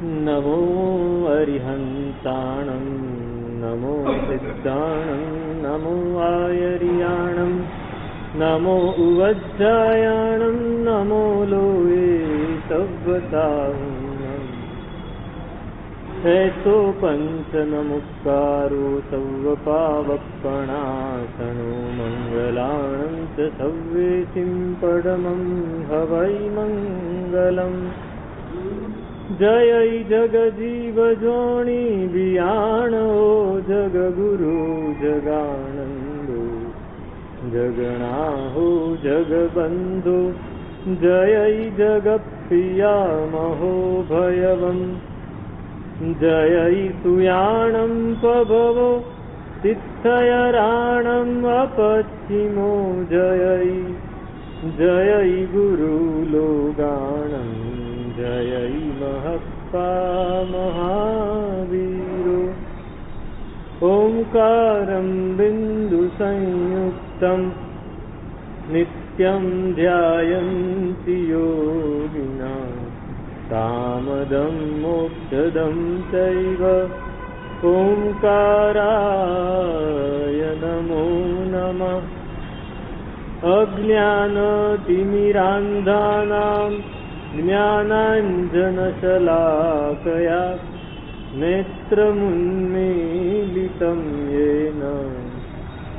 नमो अरिहंताणं नमो सिद्धाणं नमो आयर्याणं नमो उवज्जायाणं नमो लोये सव्वताहुं ऐसो पंचनमुक्कारो सव्वपावपणासनो मंगलाणं च सव्वेसिं परमं हवै मंगलम् जय जगजीव जोणी बियाणो जगगुरु जगानंदो जगनाहो जगबंधो जय जगप्रिया महो भयवम् जय सुयाणं पभवो तिथयराणम् अपश्चिमो जय जय गुरुलोगाणम् जय महत्ता महावीरो ओंकारं बिन्दुसंयुक्तं नित्यं ध्यायन्ति योगिनः कामदं मोक्षदं चैव ओंकाराय नमो नमः अज्ञानतिमिरान्धानां ज्ञानाञ्जनशलाकया नेत्रमुन्मीलितं येन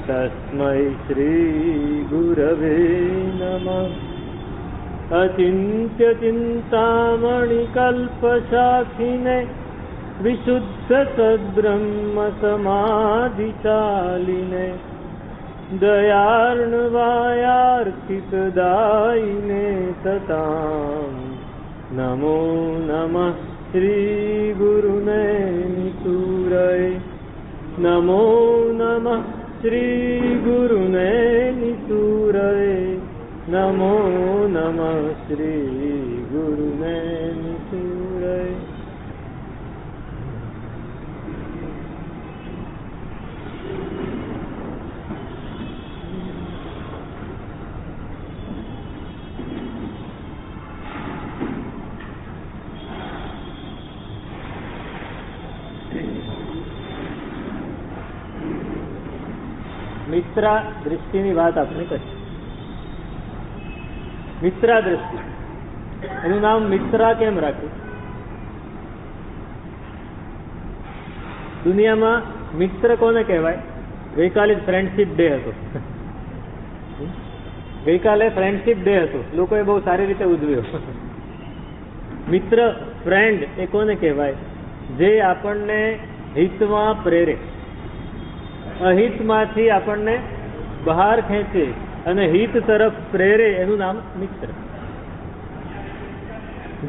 तस्मै श्रीगुरवे नमः अचिन्त्यचिन्तामणिकल्पशाखिने विशुद्धसद्ब्रह्मसमाधिशालिने दयार्णवायार्थितदायिने सतां नमो नमः श्रीगुरुने निसूरये नमो नमः श्रीगुरुने निसूरये नमो नमः श्रीगुरुने निसूरये મિત્રા દૃષ્ટિની વાત આપણે કરી. મિત્રા દૃષ્ટિ એનું નામ મિત્રા કેમ રાખ્યું? દુનિયામાં મિત્ર કોને કહેવાય? ગઈકાલે ફ્રેન્ડશીપ ડે હતો. ગઈકાલે ફ્રેન્ડશીપ ડે હતો, લોકોએ બહુ સારી રીતે ઉજવ્યો. મિત્ર ફ્રેન્ડ એ કોને કહેવાય? જે આપણને હિતમાં પ્રેરે, અહિતમાંથી આપણને બહાર ખેંચે અને હિત તરફ પ્રેરે, એનું નામ મિત્ર.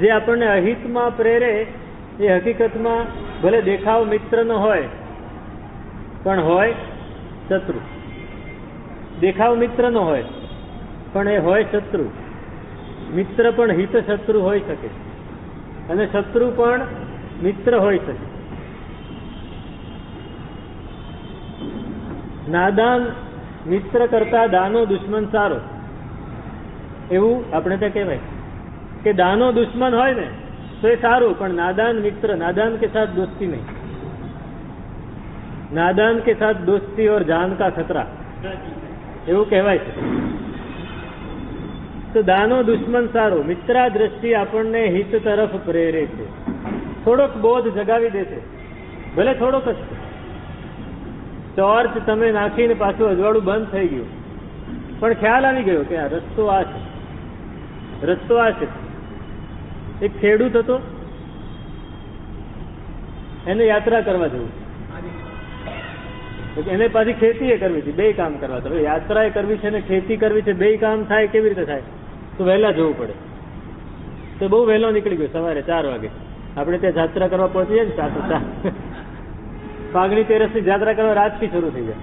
જે આપણને અહિતમાં પ્રેરે એ હકીકતમાં ભલે દેખાવ મિત્રનો હોય પણ હોય શત્રુ. દેખાવ મિત્રનો હોય પણ એ હોય શત્રુ. મિત્ર પણ હિત શત્રુ હોઈ શકે અને શત્રુ પણ મિત્ર હોઈ શકે. નાદાન મિત્ર કરતા દાનો દુશ્મન સારો, એવું આપણે ત્યાં કહેવાય કે દાનો દુશ્મન હોય ને તો એ સારું, પણ નાદાન મિત્ર, નાદાન કે સાથ દોસ્તી નહીં. નાદાન કે સાથ દોસ્તી और जान का खतरा, એવું કહેવાય છે. તો દાનો દુશ્મન સારો. મિત્રા દ્રષ્ટિ આપણને હિત તરફ પ્રેરે છે, થોડોક બોધ જગાવી દે છે, ભલે થોડોક જ. ટોર્ચ તમે નાખીને પાછું અજવાળું બંધ થઈ ગયું પણ ખ્યાલ આવી ગયો કે આ રસ્તો આ છે, રસ્તો આ છે. એક ખેડૂત હતો, એને યાત્રા કરવા જવું, એને પાછી ખેતી એ કરવી હતી, બે કામ કરવા હતા. યાત્રા એ કરવી છે ને ખેતી કરવી છે, બે કામ થાય કેવી રીતે થાય? તો વહેલા જવું પડે. તો બહુ વહેલો નીકળી ગયો, સવારે 4 વાગે. આપણે ત્યાં યાત્રા કરવા પહોંચી જાય ને 4 ફાગણી તેરસની યાત્રા કરવા રાતથી શરૂ થઈ જાય.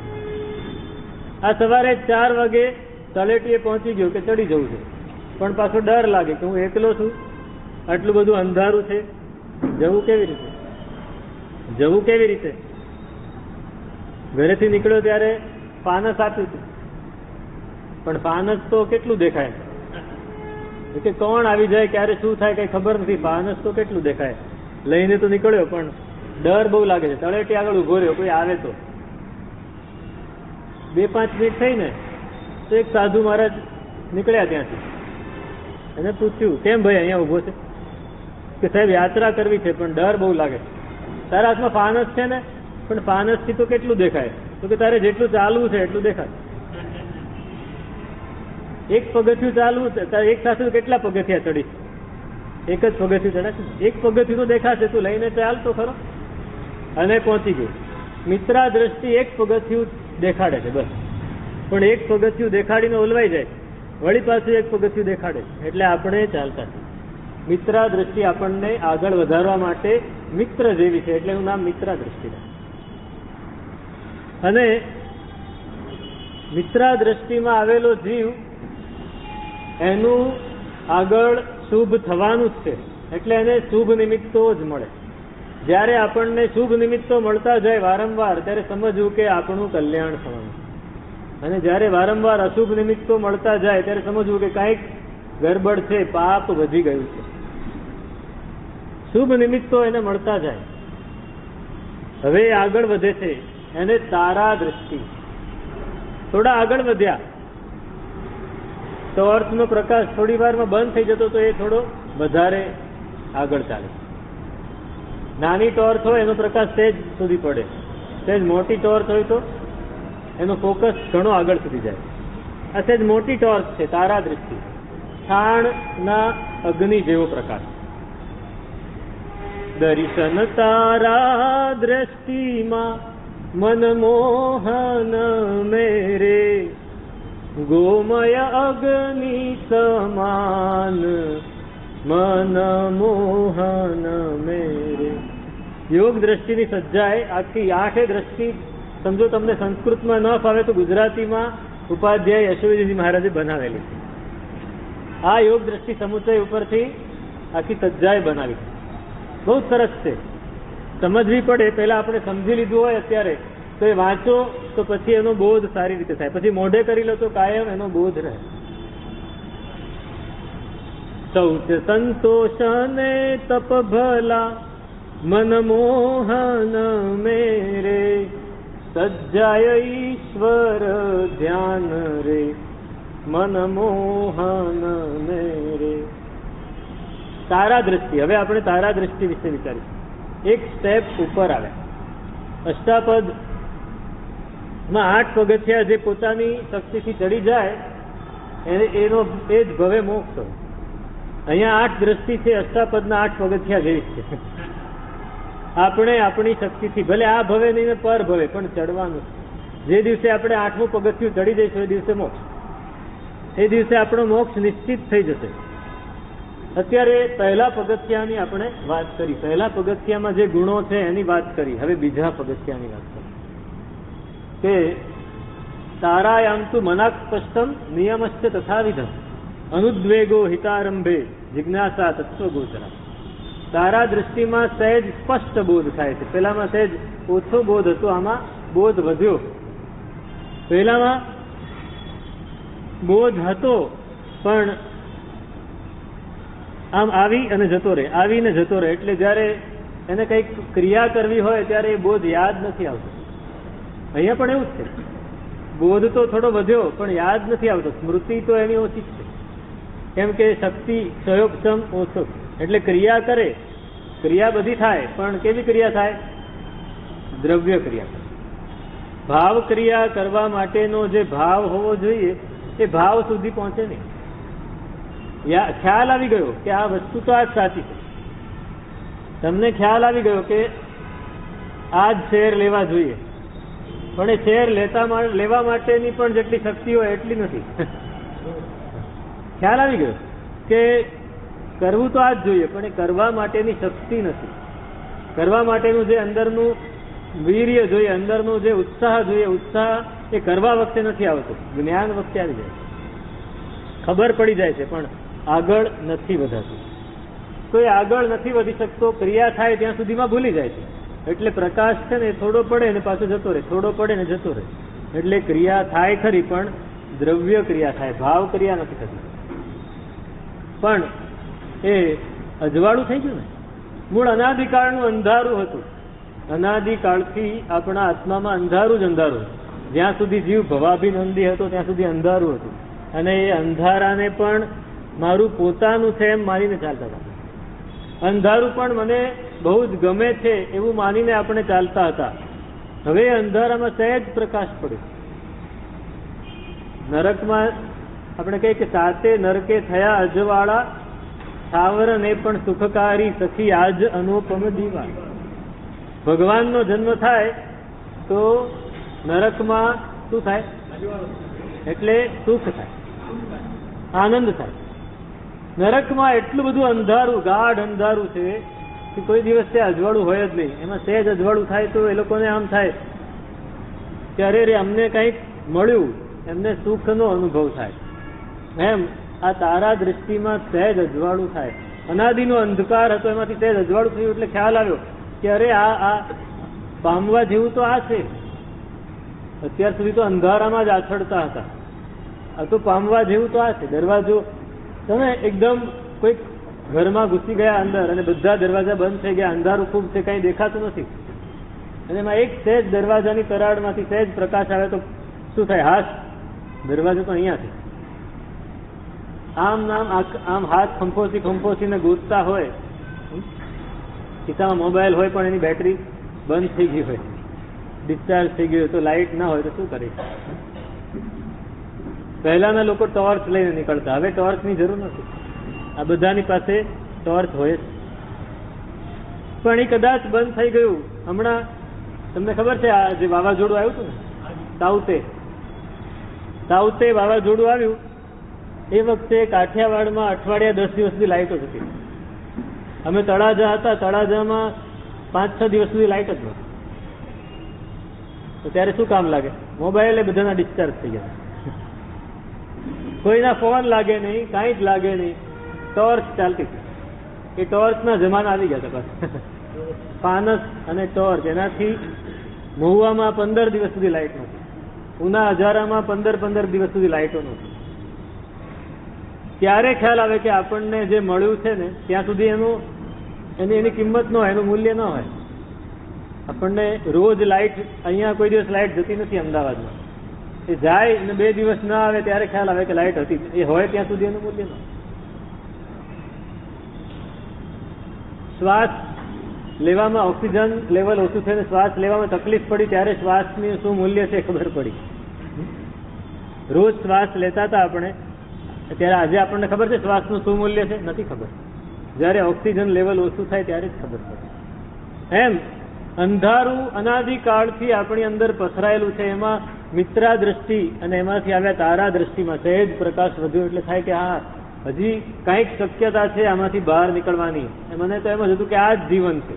આ સવારે 4 વાગે તળેટીએ પહોંચી ગયો કે ચડી જવું છે, પણ પાછો ડર લાગે કે હું એકલો છું, આટલું બધું અંધારું છે, જવું કેવી રીતે? જવું કેવી રીતે? ઘરેથી નીકળ્યો ત્યારે ફાનસ આપ્યું હતું, પણ ફાનસ તો કેટલું દેખાય કે કોણ આવી જાય ક્યારે શું થાય કઈ ખબર નથી. ફાનસ તો કેટલું દેખાય, લઈને તો નીકળ્યો, પણ ડર બહુ લાગે છે. તળેટી આગળ ઉભો રહ્યો, કોઈ આવે તો. 2-5 મિનિટ થઈ ને તો એક સાધુ મહારાજ નીકળ્યા ત્યાંથી. એને પૂછ્યું, કેમ ભાઈ અહીંયા ઉભો છે? કે સાહેબ યાત્રા કરવી છે પણ ડર બહુ લાગે. તારા હાથમાં ફાનસ છે ને? પણ ફાનસથી તો કેટલું દેખાય? તો કે તારે જેટલું ચાલવું છે એટલું દેખાય. એક પગથિયું ચાલવું છે, તારે એક સાથે કેટલા પગથિયા ચડી? એક જ પગથિયું ચડાશે. એક પગથિયું તો દેખાશે, તું લઈને ચાલ તો ખરો. અને પહોંચી ગયું. મિત્રા દ્રષ્ટિ એક પગથિયું દેખાડે છે બસ, પણ એક પગથિયું દેખાડીને ઓલવાઈ જાય, વળી પાછું એક પગથિયું દેખાડે, એટલે આપણે ચાલતા. મિત્રા દ્રષ્ટિ આપણને આગળ વધારવા માટે મિત્ર જેવી છે, એટલે એનું નામ મિત્રા દ્રષ્ટિ. અને મિત્રા દ્રષ્ટિમાં આવેલો જીવ એનું આગળ શુભ થવાનું જ છે, એટલે એને શુભ નિમિત્તો જ મળે. જ્યારે આપણને શુભ નિમિત્તો મળતા જાય વારંવાર, ત્યારે સમજવું કે આપણું કલ્યાણ થવાનું. અને જ્યારે વારંવાર અશુભ નિમિત્તો મળતા જાય ત્યારે સમજવું કે કંઈક ગરબડ છે, પાપ વધી ગયું છે. શુભ નિમિત્તો એને મળતા જાય. હવે આગળ વધે છે, એને તારા દ્રષ્ટિ. થોડા આગળ વધ્યા, ટોર્ચનો પ્રકાશ થોડી વારમાં બંધ થઈ જતો, તો એ થોડો વધારે આગળ ચાલે. નાની ટોર્ચ હોય એનો પ્રકાશ સેજ સુધી પડે, સેજ મોટી ટોર્ચ હોય તો એનો ફોકસ ઘણો આગળ સુધી જાય. આ સેજ મોટી ટોર્ચ છે, તારા દ્રષ્ટિ. છાણના અગ્નિ જેવો પ્રકાશ. દર્શન તારા દ્રષ્ટિમાં મનમોહન મેરે, ગોમય અગ્નિ સમાન મનમોહન મેરે. યોગ દ્રષ્ટિની સજ્જાએ આખી 8 દ્રષ્ટિ સમજો. તમને સંસ્કૃતમાં ન ફાવે તો ગુજરાતીમાં ઉપાધ્યાય યશોવીજી મહારાજે બનાવેલી છે. આ યોગ દ્રષ્ટિ સમુચય ઉપરથી આખી સજ્જાએ બનાવી. બહુ સરસ છે, સમજવી પડે. પહેલા આપણે સમજી લીધું હોય અત્યારે તો એ વાંચો તો પછી એનો બોધ સારી રીતે થાય. પછી મોઢે કરી લો તો કાયમ એનો બોધ રહે. શૌચ સંતોષને તપ ભલા મનમોહન મેરે, સજ્જાય ઈશ્વર ધ્યાન રે મનમોહન મેરે. તારા દ્રષ્ટિ. હવે આપણે તારા દ્રષ્ટિ વિશે વિચારીશું. એક સ્ટેપ ઉપર આવ્યા. અષ્ટાપદ માં 8 પગથિયા જે પોતાની શક્તિથી ચડી જાય એનો એ જ ભવે મોક્ષ હોય. અહીંયા 8 દ્રષ્ટિ છે, અષ્ટાપદના 8 પગથિયા જેવી છે. આપણે આપણી શક્તિથી ભલે આ ભવે નહીં પર ભવે પણ ચડવાનું. જે દિવસે આપણે 8મું પગથિયું ચડી જઈશું એ દિવસે મોક્ષ. એ દિવસે આપણો મોક્ષ નિશ્ચિત થઈ જશે. અત્યારે પહેલા પગથિયાની આપણે વાત કરી. પહેલા પગથિયામાં જે ગુણો છે એની વાત કરી. હવે બીજા પગથિયાની વાત કરી કે તારાયામ તુ મનાક સ્પષ્ટમ નિયમશ્ચ તથાવિધ અનુદ્વેગો હિતારંભે જિજ્ઞાસા તત્વગોચરા. તારા દ્રષ્ટિમાં સહેજ સ્પષ્ટ બોધ થાય છે. પહેલામાં સહેજ ઓછો બોધ હતો, આમાં બોધ વધ્યો. પહેલામાં બોધ હતો પણ આમ આવી અને જતો રહે, આવીને જતો રહે. એટલે જયારે એને કંઈક ક્રિયા કરવી હોય ત્યારે એ બોધ યાદ નથી આવતો. અહીંયા પણ એવું જ છે. બોધ તો થોડો વધ્યો પણ યાદ નથી આવતો. સ્મૃતિ તો એની ઓછી છે, કેમ કે શક્તિ સહયોગક્ષમ ઓછો. એટલે ક્રિયા કરે, ક્રિયા બધી થાય પણ કેવી ક્રિયા થાય? દ્રવ્ય ક્રિયા. ભાવ ક્રિયા કરવા માટેનો જે ભાવ હોવો જોઈએ એ ભાવ સુધી પહોંચે નહીં. ખ્યાલ આવી ગયો કે આ વસ્તુ તો આ જ સાચી છે. તમને ખ્યાલ આવી ગયો કે આ જ શેર લેવા જોઈએ, પણ એ શેર લેવા માટેની પણ જેટલી શક્તિ હોય એટલી નથી. ખ્યાલ આવી ગયો કે કરવું તો આ જ જોઈએ પણ એ કરવા માટેની શક્તિ નથી. કરવા માટેનું જે અંદરનું વીર્ય જોઈએ, અંદરનું જે ઉત્સાહ જોઈએ, ઉત્સાહ એ કરવા વખતે નથી આવતો, જ્ઞાન વખતે આવી જાય. ખબર પડી જાય છે પણ આગળ નથી વધાતું. તો એ આગળ નથી વધી શકતો. ક્રિયા થાય ત્યાં સુધીમાં ભૂલી જાય છે. એટલે પ્રકાશ છે ને થોડો પડે ને પાછો જતો રહે, થોડો પડે ને જતો રહે. એટલે ક્રિયા થાય ખરી પણ દ્રવ્ય ક્રિયા થાય, ભાવ ક્રિયા નથી થતી. પણ એ અજવાળું થઈ ગયું ને. મૂળ અનાદિકાળનું અંધારું હતું. અનાદિકાળથી આપણા આત્મામાં અંધારું જ અંધારું. જ્યાં સુધી જીવ ભવાભિનંદી હતો ત્યાં સુધી અંધારું હતું. અને એ અંધારાને પણ મારું પોતાનું છે એમ માનીને ચાલતા હતા. અંધારું પણ મને બહુ જ ગમે છે એવું માનીને આપણે ચાલતા હતા. હવે અંધારામાં સહેજ પ્રકાશ પડ્યો. નરકમાં આપણે કહીએ કે સાતે નરકે થયા અજવાળા, સાવરને પણ સુખકારી સખી આજ અનુપમ દીવા. ભગવાનનો જન્મ થાય તો નરકમાં શું થાય? એટલે સુખ થાય, આનંદ થાય. નરકમાં એટલું બધું અંધારું, ગાઢ અંધારું છે કે કોઈ દિવસ તે અજવાળું હોય જ નહીં. એમાં સહેજ અજવાળું થાય તો એ લોકોને આમ થાય કે અરે રે અમને કંઈક મળ્યું, એમને સુખનો અનુભવ થાય. એમ આ તારા દ્રષ્ટિમાં સહેજ અજવાળું થાય. અનાદિનો અંધકાર હતો એમાંથી સહેજ અજવાળું થયું એટલે ખ્યાલ આવ્યો કે અરે આ પામવા જેવું તો આ છે. અત્યાર સુધી તો અંધારામાં જ આછળતા હતા, આ તો પામવા જેવું તો આ છે. દરવાજો તમે એકદમ કોઈક ઘરમાં ઘૂસી ગયા અંદર અને બધા દરવાજા બંધ થઈ ગયા, અંધારું ખૂબ છે, કંઈ દેખાતું નથી, અને એમાં એક સહેજ દરવાજાની તરાડમાંથી સહેજ પ્રકાશ આવે તો શું થાય? હાશ, દરવાજો તો અહીંયા છે. આમ હાથ ખંફોસીને ગોતતા હોય, ખિસ્સામાં મોબાઈલ હોય પણ એની બેટરી બંધ થઈ ગઈ હોય, ડિસ્ચાર્જ થઈ ગયું હોય, તો લાઇટ ના હોય તો શું કરે? પહેલાના લોકો ટોર્ચ લઈને નીકળતા, હવે ટોર્ચની જરૂર નથી. આ બધાની પાસે ટોર્ચ હોય જ. પણ એ કદાચ બંધ થઈ ગયું. હમણાં તમને ખબર છે આ જે વાવાઝોડું આવ્યું હતું ને, સાઉતે વાવાઝોડું આવ્યું એ વખતે કાઠિયાવાડમાં અઠવાડિયા 10 દિવસ સુધી લાઇટો જ હતી. અમે તળાજા હતા, તળાજામાં 5-6 દિવસ સુધી લાઇટ જ નહોતી. તો ત્યારે શું કામ લાગે? મોબાઈલ એ બધાના ડિસ્ચાર્જ થઈ ગયા. કોઈના ફોન લાગે નહીં, કાંઈ જ લાગે નહીં, ટોર્ચ ચાલતી હતી. એ ટોર્ચના જમાના આવી ગયા હતા પાછા. પાનસ અને ટોર્ચ, એનાથી મહુવામાં 15 દિવસ સુધી લાઇટ નહોતી. ઉના હજારામાં 15 દિવસ સુધી લાઇટો નહોતી. ત્યારે ખ્યાલ આવે કે આપણને જે મળ્યું છે ને ત્યાં સુધી એની કિંમત ન હોય, એનું મૂલ્ય ન હોય. આપણને રોજ લાઇટ, અહીંયા કોઈ દિવસ લાઇટ જતી નથી અમદાવાદમાં, એ જાય ને 2 દિવસ ના આવે ત્યારે ખ્યાલ આવે કે લાઇટ હતી. એ હોય ત્યાં સુધી એનું મૂલ્ય ન હોય. શ્વાસ લેવામાં ઓક્સિજન લેવલ ઓછું થઈને શ્વાસ લેવામાં તકલીફ પડી ત્યારે શ્વાસની શું મૂલ્ય છે ખબર પડી. રોજ શ્વાસ લેતા હતા આપણે, ત્યારે આજે આપણને ખબર છે શ્વાસનું શું મૂલ્ય છે? નથી ખબર. જ્યારે ઓક્સિજન લેવલ ઓછું થાય ત્યારે જ ખબર પડે. એમ અંધારું અનાદિકાળથી આપણી અંદર પથરાયેલું છે. એમાં મિત્રા દ્રષ્ટિ અને એમાંથી આવ્યા તારા દ્રષ્ટિમાં સહેજ પ્રકાશ વધ્યો એટલે થાય કે હા, હજી કંઈક શક્યતા છે આમાંથી બહાર નીકળવાની. મને તો એમ જ હતું કે આ જ જીવન છે.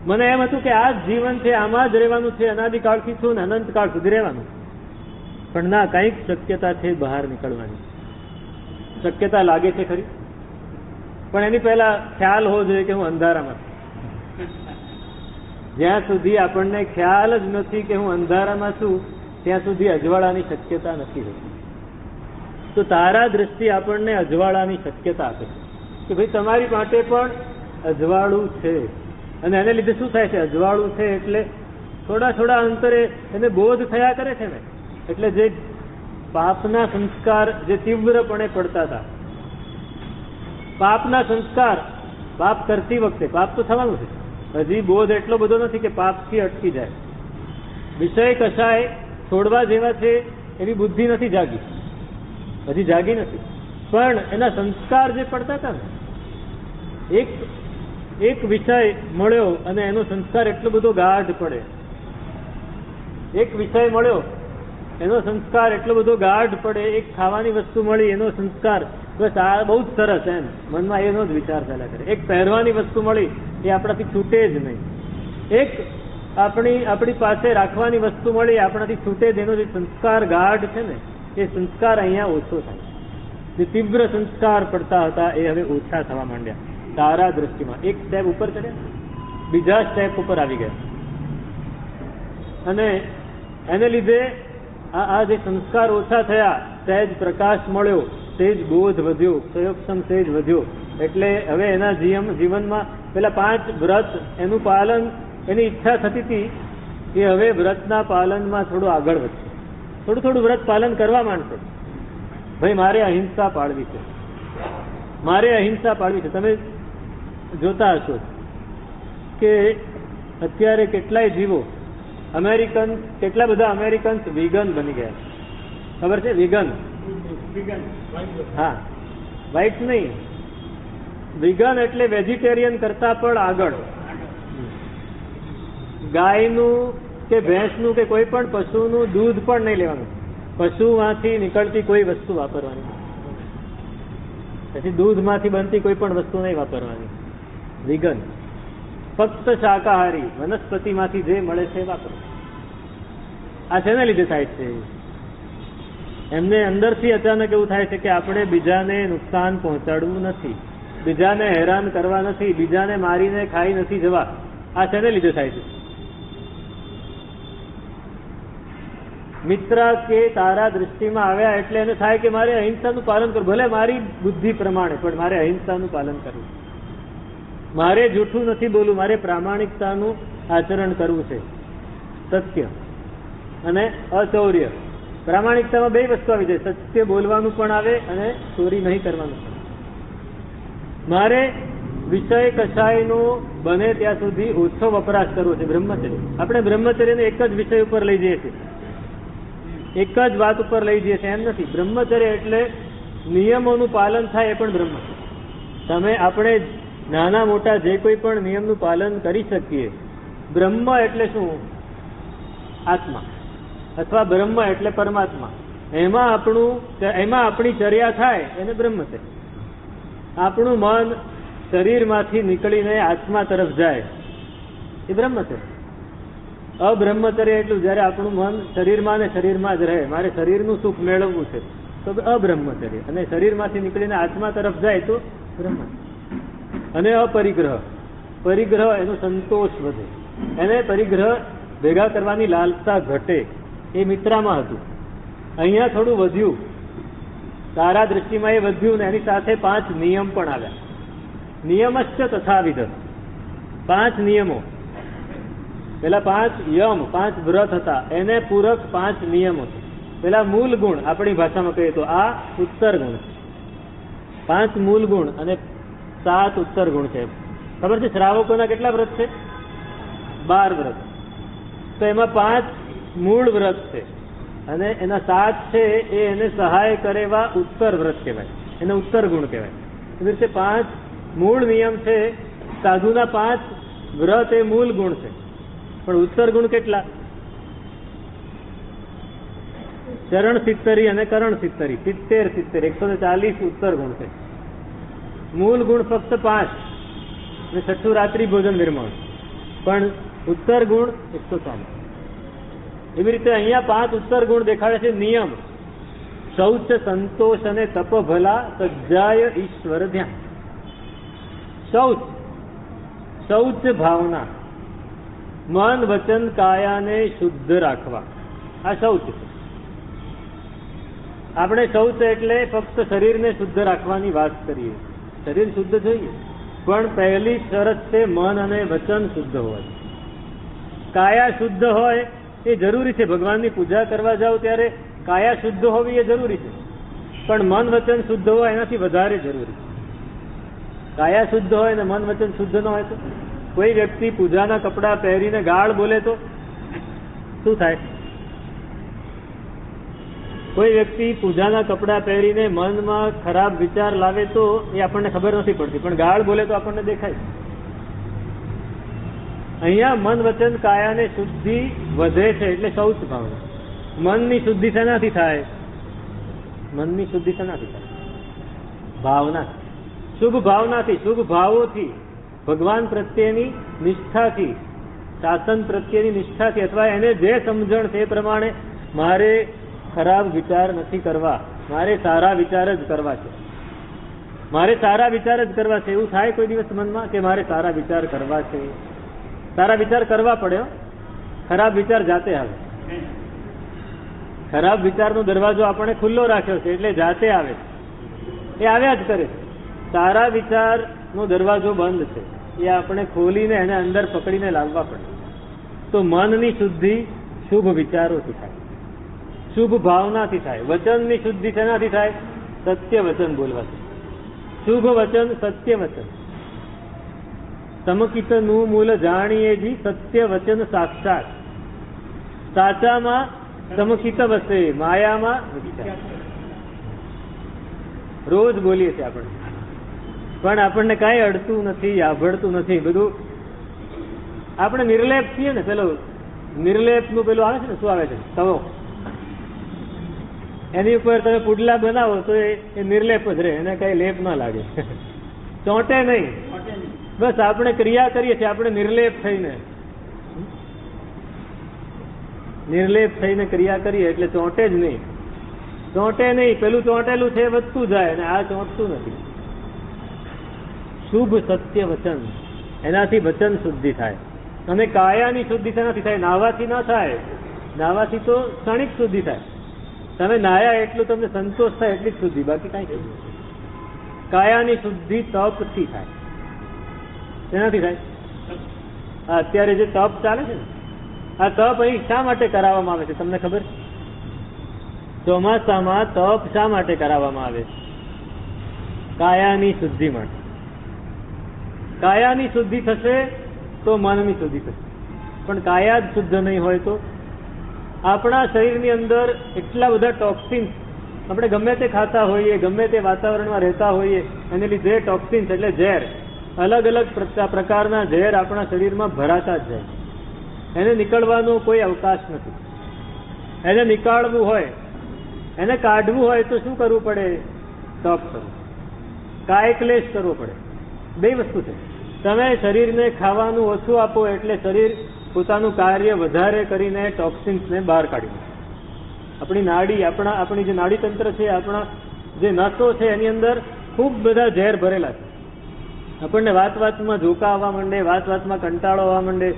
મને એમ હતું કે આ જ જીવન છે, આમાં જ રહેવાનું છે, અનાદિકાળથી છું ને અનંતકાળ સુધી રહેવાનું. પણ ના, કંઈક શક્યતા છે બહાર નીકળવાની. શક્યતા લાગે છે ખરી, પણ એની પહેલા ખ્યાલ હોવો જોઈએ કે હું અંધારામાં છું. જ્યાં સુધી આપણને ખ્યાલ જ નથી કે હું અંધારામાં છું ત્યાં સુધી અજવાળાની શક્યતા નથી હોતી. તો તારા દ્રષ્ટિ આપણને અજવાળાની શક્યતા આપે છે કે ભાઈ તમારી માટે પણ અજવાળું છે. અને એને લીધે શું થાય છે? અજવાળું છે એટલે થોડા અંતરે એને બોધ થયા કરે છે ને. એટલે જે પાપના સંસ્કાર જે તીવ્રપણે પડતા હતા, પાપના સંસ્કાર, પાપ કરતી વખતે પાપ તો થવાનું છે, હજી બોધ એટલો બધો નથી કે પાપથી અટકી જાય. વિષય કશાય છોડવા જેવા છે એવી બુદ્ધિ નથી જાગી, હજી જાગી નથી. પણ એના સંસ્કાર જે પડતા હતા ને, એક વિષય મળ્યો અને એનો સંસ્કાર એટલો બધો ગાઢ પડે. એક વિષય મળ્યો એનો સંસ્કાર એટલો બધો ગાઢ પડે. એક ખાવાની વસ્તુ મળી એનો સંસ્કાર, બસ આ બહુ જ સરસ, એમ મનમાં એનો જ વિચાર ચાલ્યા કરે. એક પહેરવાની વસ્તુ મળી એ આપણાથી છૂટે જ નહીં. એક આપણી પાસે રાખવાની વસ્તુ મળી આપણાથી છૂટે જ. એનો જે સંસ્કાર ગાઢ છે ને એ સંસ્કાર અહીંયા ઓછો થાય. જે તીવ્ર સંસ્કાર પડતા હતા એ હવે ઓછા થવા માંડ્યા તારા દ્રષ્ટિમાં. એક સ્ટેપ ઉપર ચડ્યા, બીજા સ્ટેપ ઉપર આવી ગયા. અને એને લીધે આ જે સંસ્કાર ઓછા થયા, સહેજ પ્રકાશ મળ્યો, સહેજ બોધ વધ્યો, પ્રયોગક્ષમ સહેજ વધ્યો, એટલે હવે એના જીવનમાં પેલા 5 વ્રત એનું પાલન એની ઈચ્છા થતી હતી કે હવે વ્રતના પાલનમાં થોડું આગળ વધશે, થોડું વ્રત પાલન કરવા માંડશે. ભાઈ મારે અહિંસા પાળવી છે, મારે અહિંસા પાળવી છે. તમે જોતા હશો કે અત્યારે કેટલાય જીવો કેટલા બધા અમેરિકન્સ વિગન બની ગયા. ખબર છે? વિગન, હા, વ્હાઈટ નહીં, વિગન એટલે વેજીટેરિયન કરતા પણ આગળ. ગાયનું કે ભેંસનું કે કોઈ પણ પશુનું દૂધ પણ નહીં લેવાનું, પશુમાંથી નીકળતી કોઈ વસ્તુ વાપરવાની, પછી દૂધમાંથી બનતી કોઈ પણ વસ્તુ નહીં વાપરવાની. વિગન, ફક્ત શાકાહારી, વનસ્પતિમાંથી જે મળે છે વાપરો. આ શેના લીધે થાય છે? એમને અંદરથી અચાનક એવું થાય છે કે આપણે બીજાને નુકસાન પહોંચાડવું નથી, બીજાને હેરાન કરવા નથી, બીજાને મારીને ખાઈ નથી જવા. આ શેને લીધે થાય છે? મિત્ર કે તારા દૃષ્ટિમાં આવ્યા એટલે એને થાય કે મારે અહિંસાનું પાલન કરવું, ભલે મારી બુદ્ધિ પ્રમાણે, પણ મારે અહિંસાનું પાલન કરવું, મારે જૂઠું નથી બોલવું, મારે પ્રામાણિકતાનું આચરણ કરવું છે. સત્ય અને અચૌર્ય. પ્રામાણિકતામાં 2 વસ્તુ આવી જાય, સત્ય બોલવાનું પણ આવે અને ચોરી નહીં કરવાનું. મારે વિષય કશાયનો બને ત્યાં સુધી ઓછો વપરાશ કરવો છે. બ્રહ્મચર્ય, આપણે બ્રહ્મચર્યને એક જ વિષય ઉપર લઈ જઈએ છીએ, એક જ વાત ઉપર લઈ જઈએ છીએ, એમ નથી. બ્રહ્મચર્ય એટલે નિયમોનું પાલન થાય, એ પણ બ્રહ્મચર્ય. તમે આપણે નાના મોટા જે કોઈ પણ નિયમનું પાલન કરી શકીએ. બ્રહ્મ એટલે શું? આત્મા, અથવા બ્રહ્મ એટલે પરમાત્મા. એમાં આપણી ચર્યા થાય એને બ્રહ્મચર્ય. આપણું મન શરીરમાંથી નીકળીને આત્મા તરફ જાય એ બ્રહ્મચર્ય. અબ્રહ્મચર્ય એટલું જયારે આપણું મન શરીરમાં ને શરીરમાં જ રહે, મારે શરીરનું સુખ મેળવવું છે તો અબ્રહ્મચર્ય. અને શરીરમાંથી નીકળીને આત્મા તરફ જાય તો બ્રહ્મચર્ય. અને અપરિગ્રહ, પરિગ્રહ એનો સંતોષ વધે, એને પરિગ્રહ ભેગા કરવાની લાલસા ઘટે. એ મિત્રામાં હતું, અહીંયા થોડું વધ્યું, તારા દ્રષ્ટિમાં એ વધ્યું ને એની સાથે 5 નિયમ પણ આવ્યા. નિયમશ્ચ તથાવિધ, 5 નિયમો. પેલા 5 યમ, 5 વ્રત હતા, એને પૂરક 5 નિયમો છે. પેલા મૂળ ગુણ, આપણી ભાષામાં કહીએ તો આ ઉત્તર ગુણ, 5 મૂળ ગુણ અને 7 ઉત્તર ગુણ છે. ખબર છે શ્રાવકોના કેટલા વ્રત છે? 12 વ્રત. તો એમાં 5 મૂળ વ્રત છે અને એના 7 છે એ એને સહાય કરે એવા ઉત્તર વ્રત કહેવાય, એને ઉત્તર ગુણ કહેવાય. એવી રીતે 5 મૂળ નિયમ છે. સાધુના 5 વ્રત એ મૂળ ગુણ છે, પણ ઉત્તર ગુણ કેટલા? ચરણ 70 અને કરણ 70, 70 140 ઉત્તર ગુણ છે. મૂળ ગુણ ફક્ત 5 અને છઠ્ઠું રાત્રિ ભોજન નિર્માણ, પણ ઉત્તર ગુણ 140. એવી રીતે અહીંયા 5 ઉત્તર ગુણ દેખાડે છે. નિયમ: શૌચ, સંતોષ અને તપ ભલા, સજ્જાય ઈશ્વર ધ્યાન. શૌચ ભાવના, મન વચન કાયાને શુદ્ધ રાખવા, આ શૌચ છે. આપણે શૌચ એટલે ફક્ત શરીરને શુદ્ધ રાખવાની વાત કરીએ. શરીર શુદ્ધ જોઈએ, પણ પહેલી શરત છે મન અને વચન શુદ્ધ હોય. કાયા શુદ્ધ હોય એ જરૂરી છે. ભગવાનની પૂજા કરવા જાઓ ત્યારે કાયા શુદ્ધ હોવી એ જરૂરી છે, પણ મન વચન શુદ્ધ હોય એનાથી વધારે જરૂરી છે. કાયા શુદ્ધ હોય ને મન વચન શુદ્ધ ન હોય તો? કોઈ વ્યક્તિ પૂજાના કપડા પહેરીને ગાળ બોલે તો શું થાય? કોઈ વ્યક્તિ પૂજાના કપડા પહેરીને મનમાં ખરાબ વિચાર લાવે તો એ આપણને ખબર નથી પડતી, પણ ગાળ બોલે તો આપણને દેખાય. અહીંયા મન વચન કાયાને શુદ્ધિ વધે છે એટલે શૌચ ભાવના. મનની શુદ્ધિ શેનાથી થાય? મનની શુદ્ધિ શેનાથી થાય? ભાવના, શુભ ભાવનાથી, શુભ ભાવોથી, ભગવાન પ્રત્યેની નિષ્ઠાથી, શાસન પ્રત્યેની નિષ્ઠાથી, અથવા એને જે સમજણ તે પ્રમાણે મારે ખરાબ વિચાર નથી કરવા, મારે સારા વિચાર જ કરવા છે, મારે સારા વિચાર જ કરવા છે. એવું થાય કોઈ દિવસ મનમાં કે મારે સારા વિચાર કરવા છે? સારા વિચાર કરવા પડે, ખરાબ વિચાર જાતે આવે. ખરાબ વિચારનો દરવાજો આપણે ખુલ્લો રાખ્યો છે એટલે જાતે આવે, એ આવ્યા જ કરે. સારા વિચારનો દરવાજો બંધ છે, એ આપણે ખોલીને એને અંદર પકડીને લાવવા પડે. તો મનની શુદ્ધિ શુભ વિચારોથી થાય, શુભ ભાવનાથી થાય. વચનની શુદ્ધિ શેનાથી થાય? સત્ય વચન બોલવાથી. શુભ વચન, સત્ય વચન. સમકિતનું મૂલ જાણીએ જી સત્ય વચન સાક્ષાત. સાચામાં સમકિત વસે, માયામાં વિચાર. રોજ બોલીએ છીએ આપણે, પણ આપણને કાંઈ અડતું નથી, આભળતું નથી. બધું આપણે નિર્લેપ છીએ ને. પેલો નિર્લેપનું પેલું આવે છે ને, શું આવે છે? તવો. એની ઉપર તમે પુડલા બનાવો તો એ નિર્લેપ જ રહે, એને કઈ લેપ ના લાગે, ચોંટે નહીં. બસ આપણે ક્રિયા કરીએ છીએ, આપણે નિર્લેપ થઈને ક્રિયા કરીએ એટલે ચોંટે જ નહીં. ચોંટે નહીં. પેલું ચોંટેલું છે વધતું જાય, અને આ ચોંટતું નથી. શુભ સત્ય વચન, એનાથી વચન શુદ્ધિ થાય. અને કાયાની શુદ્ધિ શેનાથી થાય? નાવાથી ના થાય. નાવાથી તો ક્ષણિક શુદ્ધિ થાય. તમે નાયા એટલું તમને સંતોષ થાય એટલી જ શુદ્ધિ, બાકી કાંઈ શુદ્ધિ. કાયાની શુદ્ધિ તપથી થાય. શેનાથી થાય? અત્યારે જે તપ ચાલે છે ને, આ તપ અહીં શા માટે કરાવવામાં આવે છે તમને ખબર? ચોમાસામાં તપ શા માટે કરાવવામાં આવે છે? કાયાની શુદ્ધિ માટે. કાયાની શુદ્ધિ થશે તો મનની શુદ્ધિ થશે. પણ કાયા જ શુદ્ધ નહીં હોય તો આપણા શરીરની અંદર એટલા બધા ટોક્સિન્સ, આપણે ગમે તે ખાતા હોઈએ, ગમે તે વાતાવરણમાં રહેતા હોઈએ, એને લીધે ટોક્સિન્સ એટલે ઝેર, અલગ અલગ પ્રકારના ઝેર આપણા શરીરમાં ભરાતા જ જાય. એને નીકળવાનો કોઈ અવકાશ નથી. એને નીકાળવું હોય, એને કાઢવું હોય તો શું કરવું પડે? તપ કરવું, કાયક્લેશ કરવો પડે. બે વસ્તુ છે. તમે શરીરને ખાવાનું ઓછું આપો એટલે શરીર પોતાનું કાર્ય વધારે કરીને ટોક્સિન્સને બહાર કાઢી નાખે. આપણી નાડી, આપણી જે નાડી તંત્ર છે, આપણા જે નસો છે, એની અંદર ખૂબ બધા ઝેર ભરેલા છે. આપણને વાતમાં ઝોકા આવવા માંડે, વાતમાં કંટાળો આવવા માંડે,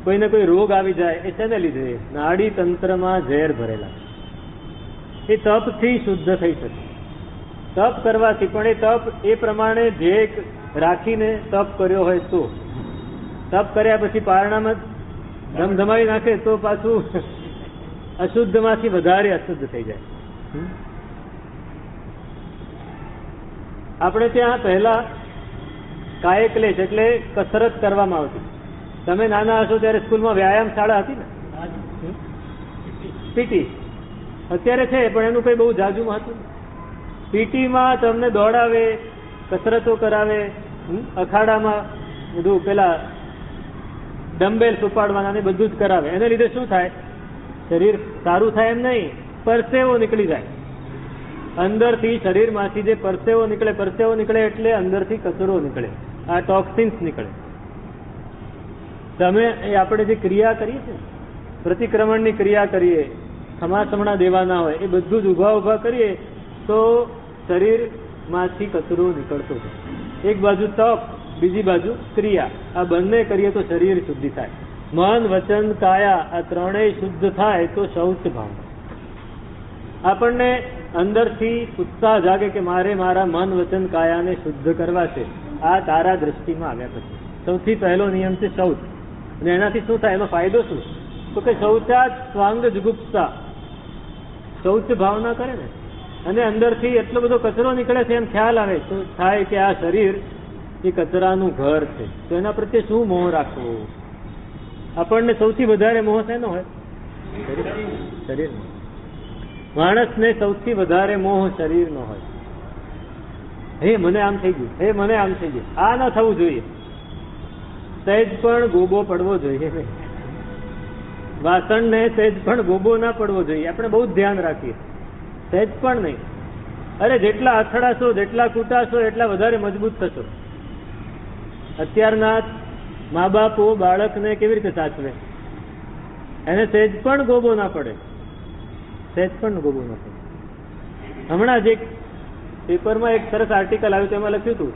કોઈને કોઈ રોગ આવી જાય. એ શેને લીધે? નાડી તંત્રમાં ઝેર ભરેલા. એ તપથી શુદ્ધ થઈ શકે. તપ કરવાથી. પણ એ તપ એ પ્રમાણે ધ્યેય રાખીને તપ કર્યો હોય તો. તપ કર્યા પછી પારણામાં ધમધમાવી નાખે તો પાછું અશુદ્ધમાંથી વધારે અશુદ્ધ થઈ જાય. આપણે ત્યાં પહેલા કાયક્લેશ એટલે કસરત કરવામાં આવતી. તમે નાના હશો ત્યારે સ્કૂલમાં વ્યાયામ શાળા હતી ને, પીટી. અત્યારે છે પણ એનું કઈ બહુ જાજુ મહત્વ. પીટીમાં તમને દોડાવે, કસરતો કરાવે, અખાડામાં બધું પેલા ડમ્બેલ ઉપાડવાના ને બધું જ કરાવે. એને લીધે શું થાય? શરીર સારું થાય એમ નહીં, પરસેવો નીકળી જાય અંદરથી. શરીરમાંથી જે પરસેવો નીકળે એટલે અંદરથી કચરો નીકળે, આ ટોક્સિન્સ નીકળે. તમે આપણે જે ક્રિયા કરીએ છીએ, પ્રતિક્રમણની ક્રિયા કરીએ, ખમાસમણા દેવાના હોય, એ બધું જ ઉભા કરીએ તો શરીરમાંથી કચરો નીકળતો છે. એક બાજુ તપ, બીજી બાજુ ક્રિયા. આ બંને કરીએ તો શરીર શુદ્ધિ થાય. મન, વચન, કાયા આ ત્રણેય શુદ્ધ થાય તો શૌચ ભાવ. આપણને અંદરથી ઉત્સાહ જાગે કે મારે મારા મન, વચન, કાયાને શુદ્ધ કરવા છે. આ તારા દ્રષ્ટિમાં આવ્યા પછી સૌથી પહેલો નિયમ છે શૌચ. અને એનાથી શું થાય? એનો ફાયદો શું? તો કે શૌચાત સ્વાંગ જુગુપ્સા. શૌચ ભાવના કરે ને, અને અંદરથી એટલો બધો કચરો નીકળે છે, એમ ખ્યાલ આવે તો થાય કે આ શરીર એ કચરાનું ઘર છે. તો એના પ્રત્યે શું મોહ રાખવો? આપણને સૌથી વધારે મોહ શેનો હોય? શરીર. માણસને સૌથી વધારે મોહ શરીરનો હોય. હે મને આમ થઈ ગયું, હે મને આમ થઈ ગયું. આ ન થવું જોઈએ. સહેજ પણ ગોબો પડવો જોઈએ. વાસણને સહેજ પણ ગોબો ના પડવો જોઈએ. આપણે બહુ જ ધ્યાન રાખીએ. સહેજ પણ નહીં. અરે જેટલા અથડાશો, જેટલા કૂટાશો એટલા વધારે મજબૂત થશો. અત્યારના મા બાપો બાળકને કેવી રીતે સાચવે? એને સહેજ પણ ગોબો ના પડે. સહેજ પણ ગોબો ના પડે. હમણાં જ એક પેપરમાં એક સરસ આર્ટિકલ આવ્યું, તેમાં લખ્યું હતું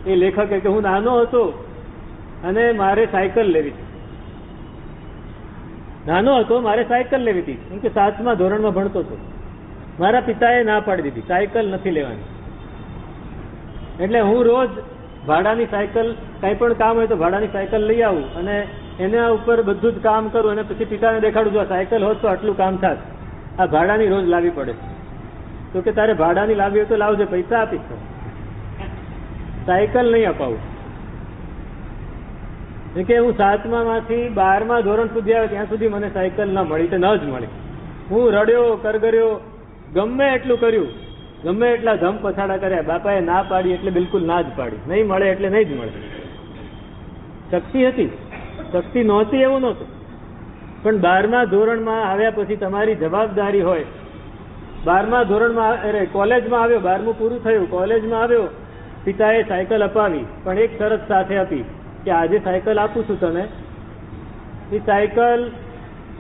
એ લેખકે કે હું નાનો હતો અને મારે સાયકલ લેવી હતી. નાનો હતો, મારે સાયકલ લેવી હતી. કેમ કે 7મા ધોરણમાં ભણતો હતો. મારા પિતાએ ના પાડી દીધી, સાયકલ નથી લેવાની. એટલે હું રોજ ભાડાની સાયકલ, કંઈ પણ કામ હોય તો ભાડાની સાયકલ લઈ આવું અને એના ઉપર બધું જ કામ કરું અને પછી પિતાને દેખાડું, જો સાયકલ હોત તો આટલું કામ થાત, આ ભાડાની રોજ લાવવી પડે. તો કે તારે ભાડાની લાવવી હોય તો લાવજે, પૈસા આપીશ, સાયકલ નહીં અપાવું. કે હું 7મા માંથી 12મા ધોરણ સુધી આવે ત્યાં સુધી મને સાયકલ ના મળી, તો ન જ મળી. હું રડ્યો, કરગર્યો, ગમે એટલું કર્યું, ગમે એટલા ધમ પછાડા કર્યા, બાપાએ ના પાડી એટલે બિલકુલ ના જ પાડી, નહીં મળે એટલે નહીં જ મળે. શક્તિ હતી, શક્તિ નહોતી એવું નહોતું, પણ 12મા ધોરણમાં આવ્યા પછી તમારી જવાબદારી હોય. 12મા ધોરણમાં કોલેજમાં આવ્યો, 12મું પૂરું થયું, કોલેજમાં આવ્યો, પિતાએ સાયકલ અપાવી, પણ એક શરત સાથે આપી કે આજે સાયકલ આપું છું તને, એ સાયકલ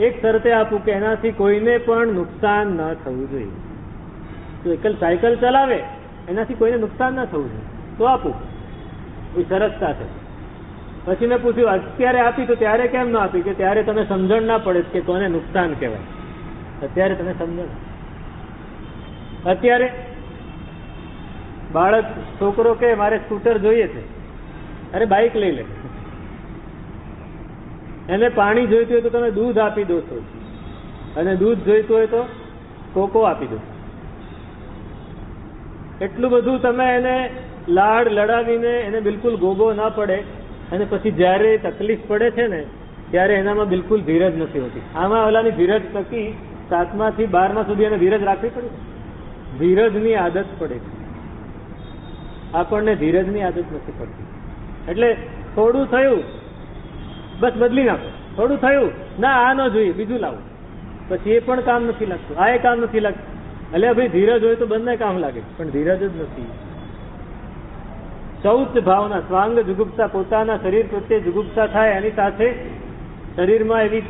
એક શરતે આપું કે એનાથી કોઈને પણ નુકસાન ન થવું જોઈએ. તો એકલ સાયકલ ચલાવે એનાથી કોઈને નુકસાન ના થવું જોઈએ તો આપું, એ શરત સાથે. પછી મેં પૂછ્યું અત્યારે આપી તો ત્યારે કેમ ના આપી? કે ત્યારે તને સમજણ ના પડે કે કોને નુકસાન કહેવાય, અત્યારે તને સમજણ. અત્યારે બાળક, છોકરો કે મારે સ્કૂટર જોઈએ છે, અરે બાઇક લઈ લે. એને પાણી જોઈતું હોય તો તમે દૂધ આપી દો છો, અને દૂધ જોઈતું હોય તો કોકો આપી દો. એટલું બધું તમે એને લાડ લડાવીને એને બિલકુલ ગોગો ના પડે, અને પછી જ્યારે તકલીફ પડે છે ને ત્યારે એનામાં બિલકુલ ધીરજ નથી હોતી. આમાં ઓલાની ધીરજ થકી 7માથી 12મા સુધી એને ધીરજ રાખવી પડે, ધીરજની આદત પડે. આપણને ધીરજની આદત નથી પડતી. એટલે થોડું થયું બસ બદલી નાખો, થોડું થયું ના આ ન જોઈએ બીજું લાવો, પછી એ પણ કામ નથી લાગતું, આ એ કામ નથી લાગતું. એટલે ભાઈ ધીરજ હોય તો બંને કામ લાગે, પણ ધીરજ જ નથી. શૌચ ભાવના, સ્વાંગ જુગુપ્સા, પોતાના શરીર પ્રત્યે જુગુપ્સા થાય, એની સાથે શરીરમાં એવી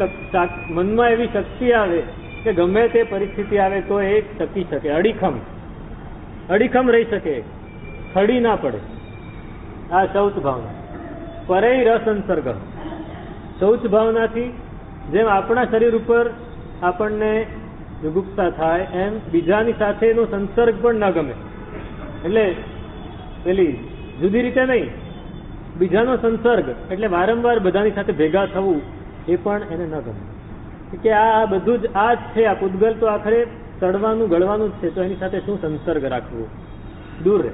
મનમાં એવી શક્તિ આવે કે ગમે તે પરિસ્થિતિ આવે તો એ ટકી શકે, અડીખમ રહી શકે, ખડી ના પડે. આ શૌચ ભાવના. પરે રસંસર્ગ, શૌચ ભાવનાથી જેમ આપણા શરીર ઉપર આપણને જુગુપ્સા થાય એમ બીજાની સાથેનો સંસર્ગ પણ ન ગમે. એટલે પેલી જુદી રીતે નહીં, બીજાનો સંસર્ગ એટલે વારંવાર બધાની સાથે ભેગા થવું એ પણ એને ન ગમે. કે આ બધું જ આ જ છે, આ પૂતગલ તો આખરે ચડવાનું ગળવાનું જ છે, તો એની સાથે શું સંસર્ગ રાખવો, દૂર રહે.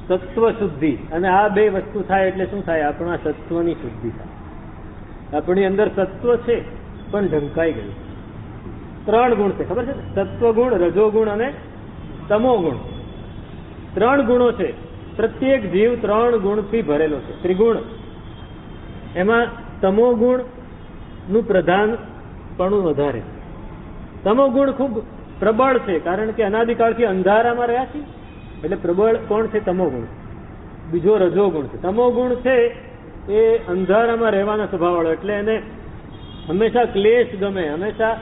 સત્વ શુદ્ધિ, અને આ બે વસ્તુ થાય એટલે શું થાય? આપણા સત્વની શુદ્ધિ થાય. આપણી અંદર સત્વ છે પણ ઢંકાઈ ગયું. 3 ગુણ છે, ખબર છે ને? સત્વગુણ, રજોગુણ અને તમોગુણ. 3 ગુણો છે. પ્રત્યેક જીવ 3 ગુણથી ભરેલો છે, ત્રિગુણ. એમાં તમોગુણ નું પ્રધાનપણું વધારે. તમોગુણ ખૂબ પ્રબળ છે, કારણ કે અનાદિકાળથી અંધારામાં રહ્યા છીએ, એટલે પ્રબળ કોણ છે? તમોગુણ. બીજો રજોગુણ છે. તમોગુણ છે એ અંધારામાં રહેવાના સ્વભાવવાળો, એટલે એને હંમેશા ક્લેશ ગમે, હંમેશા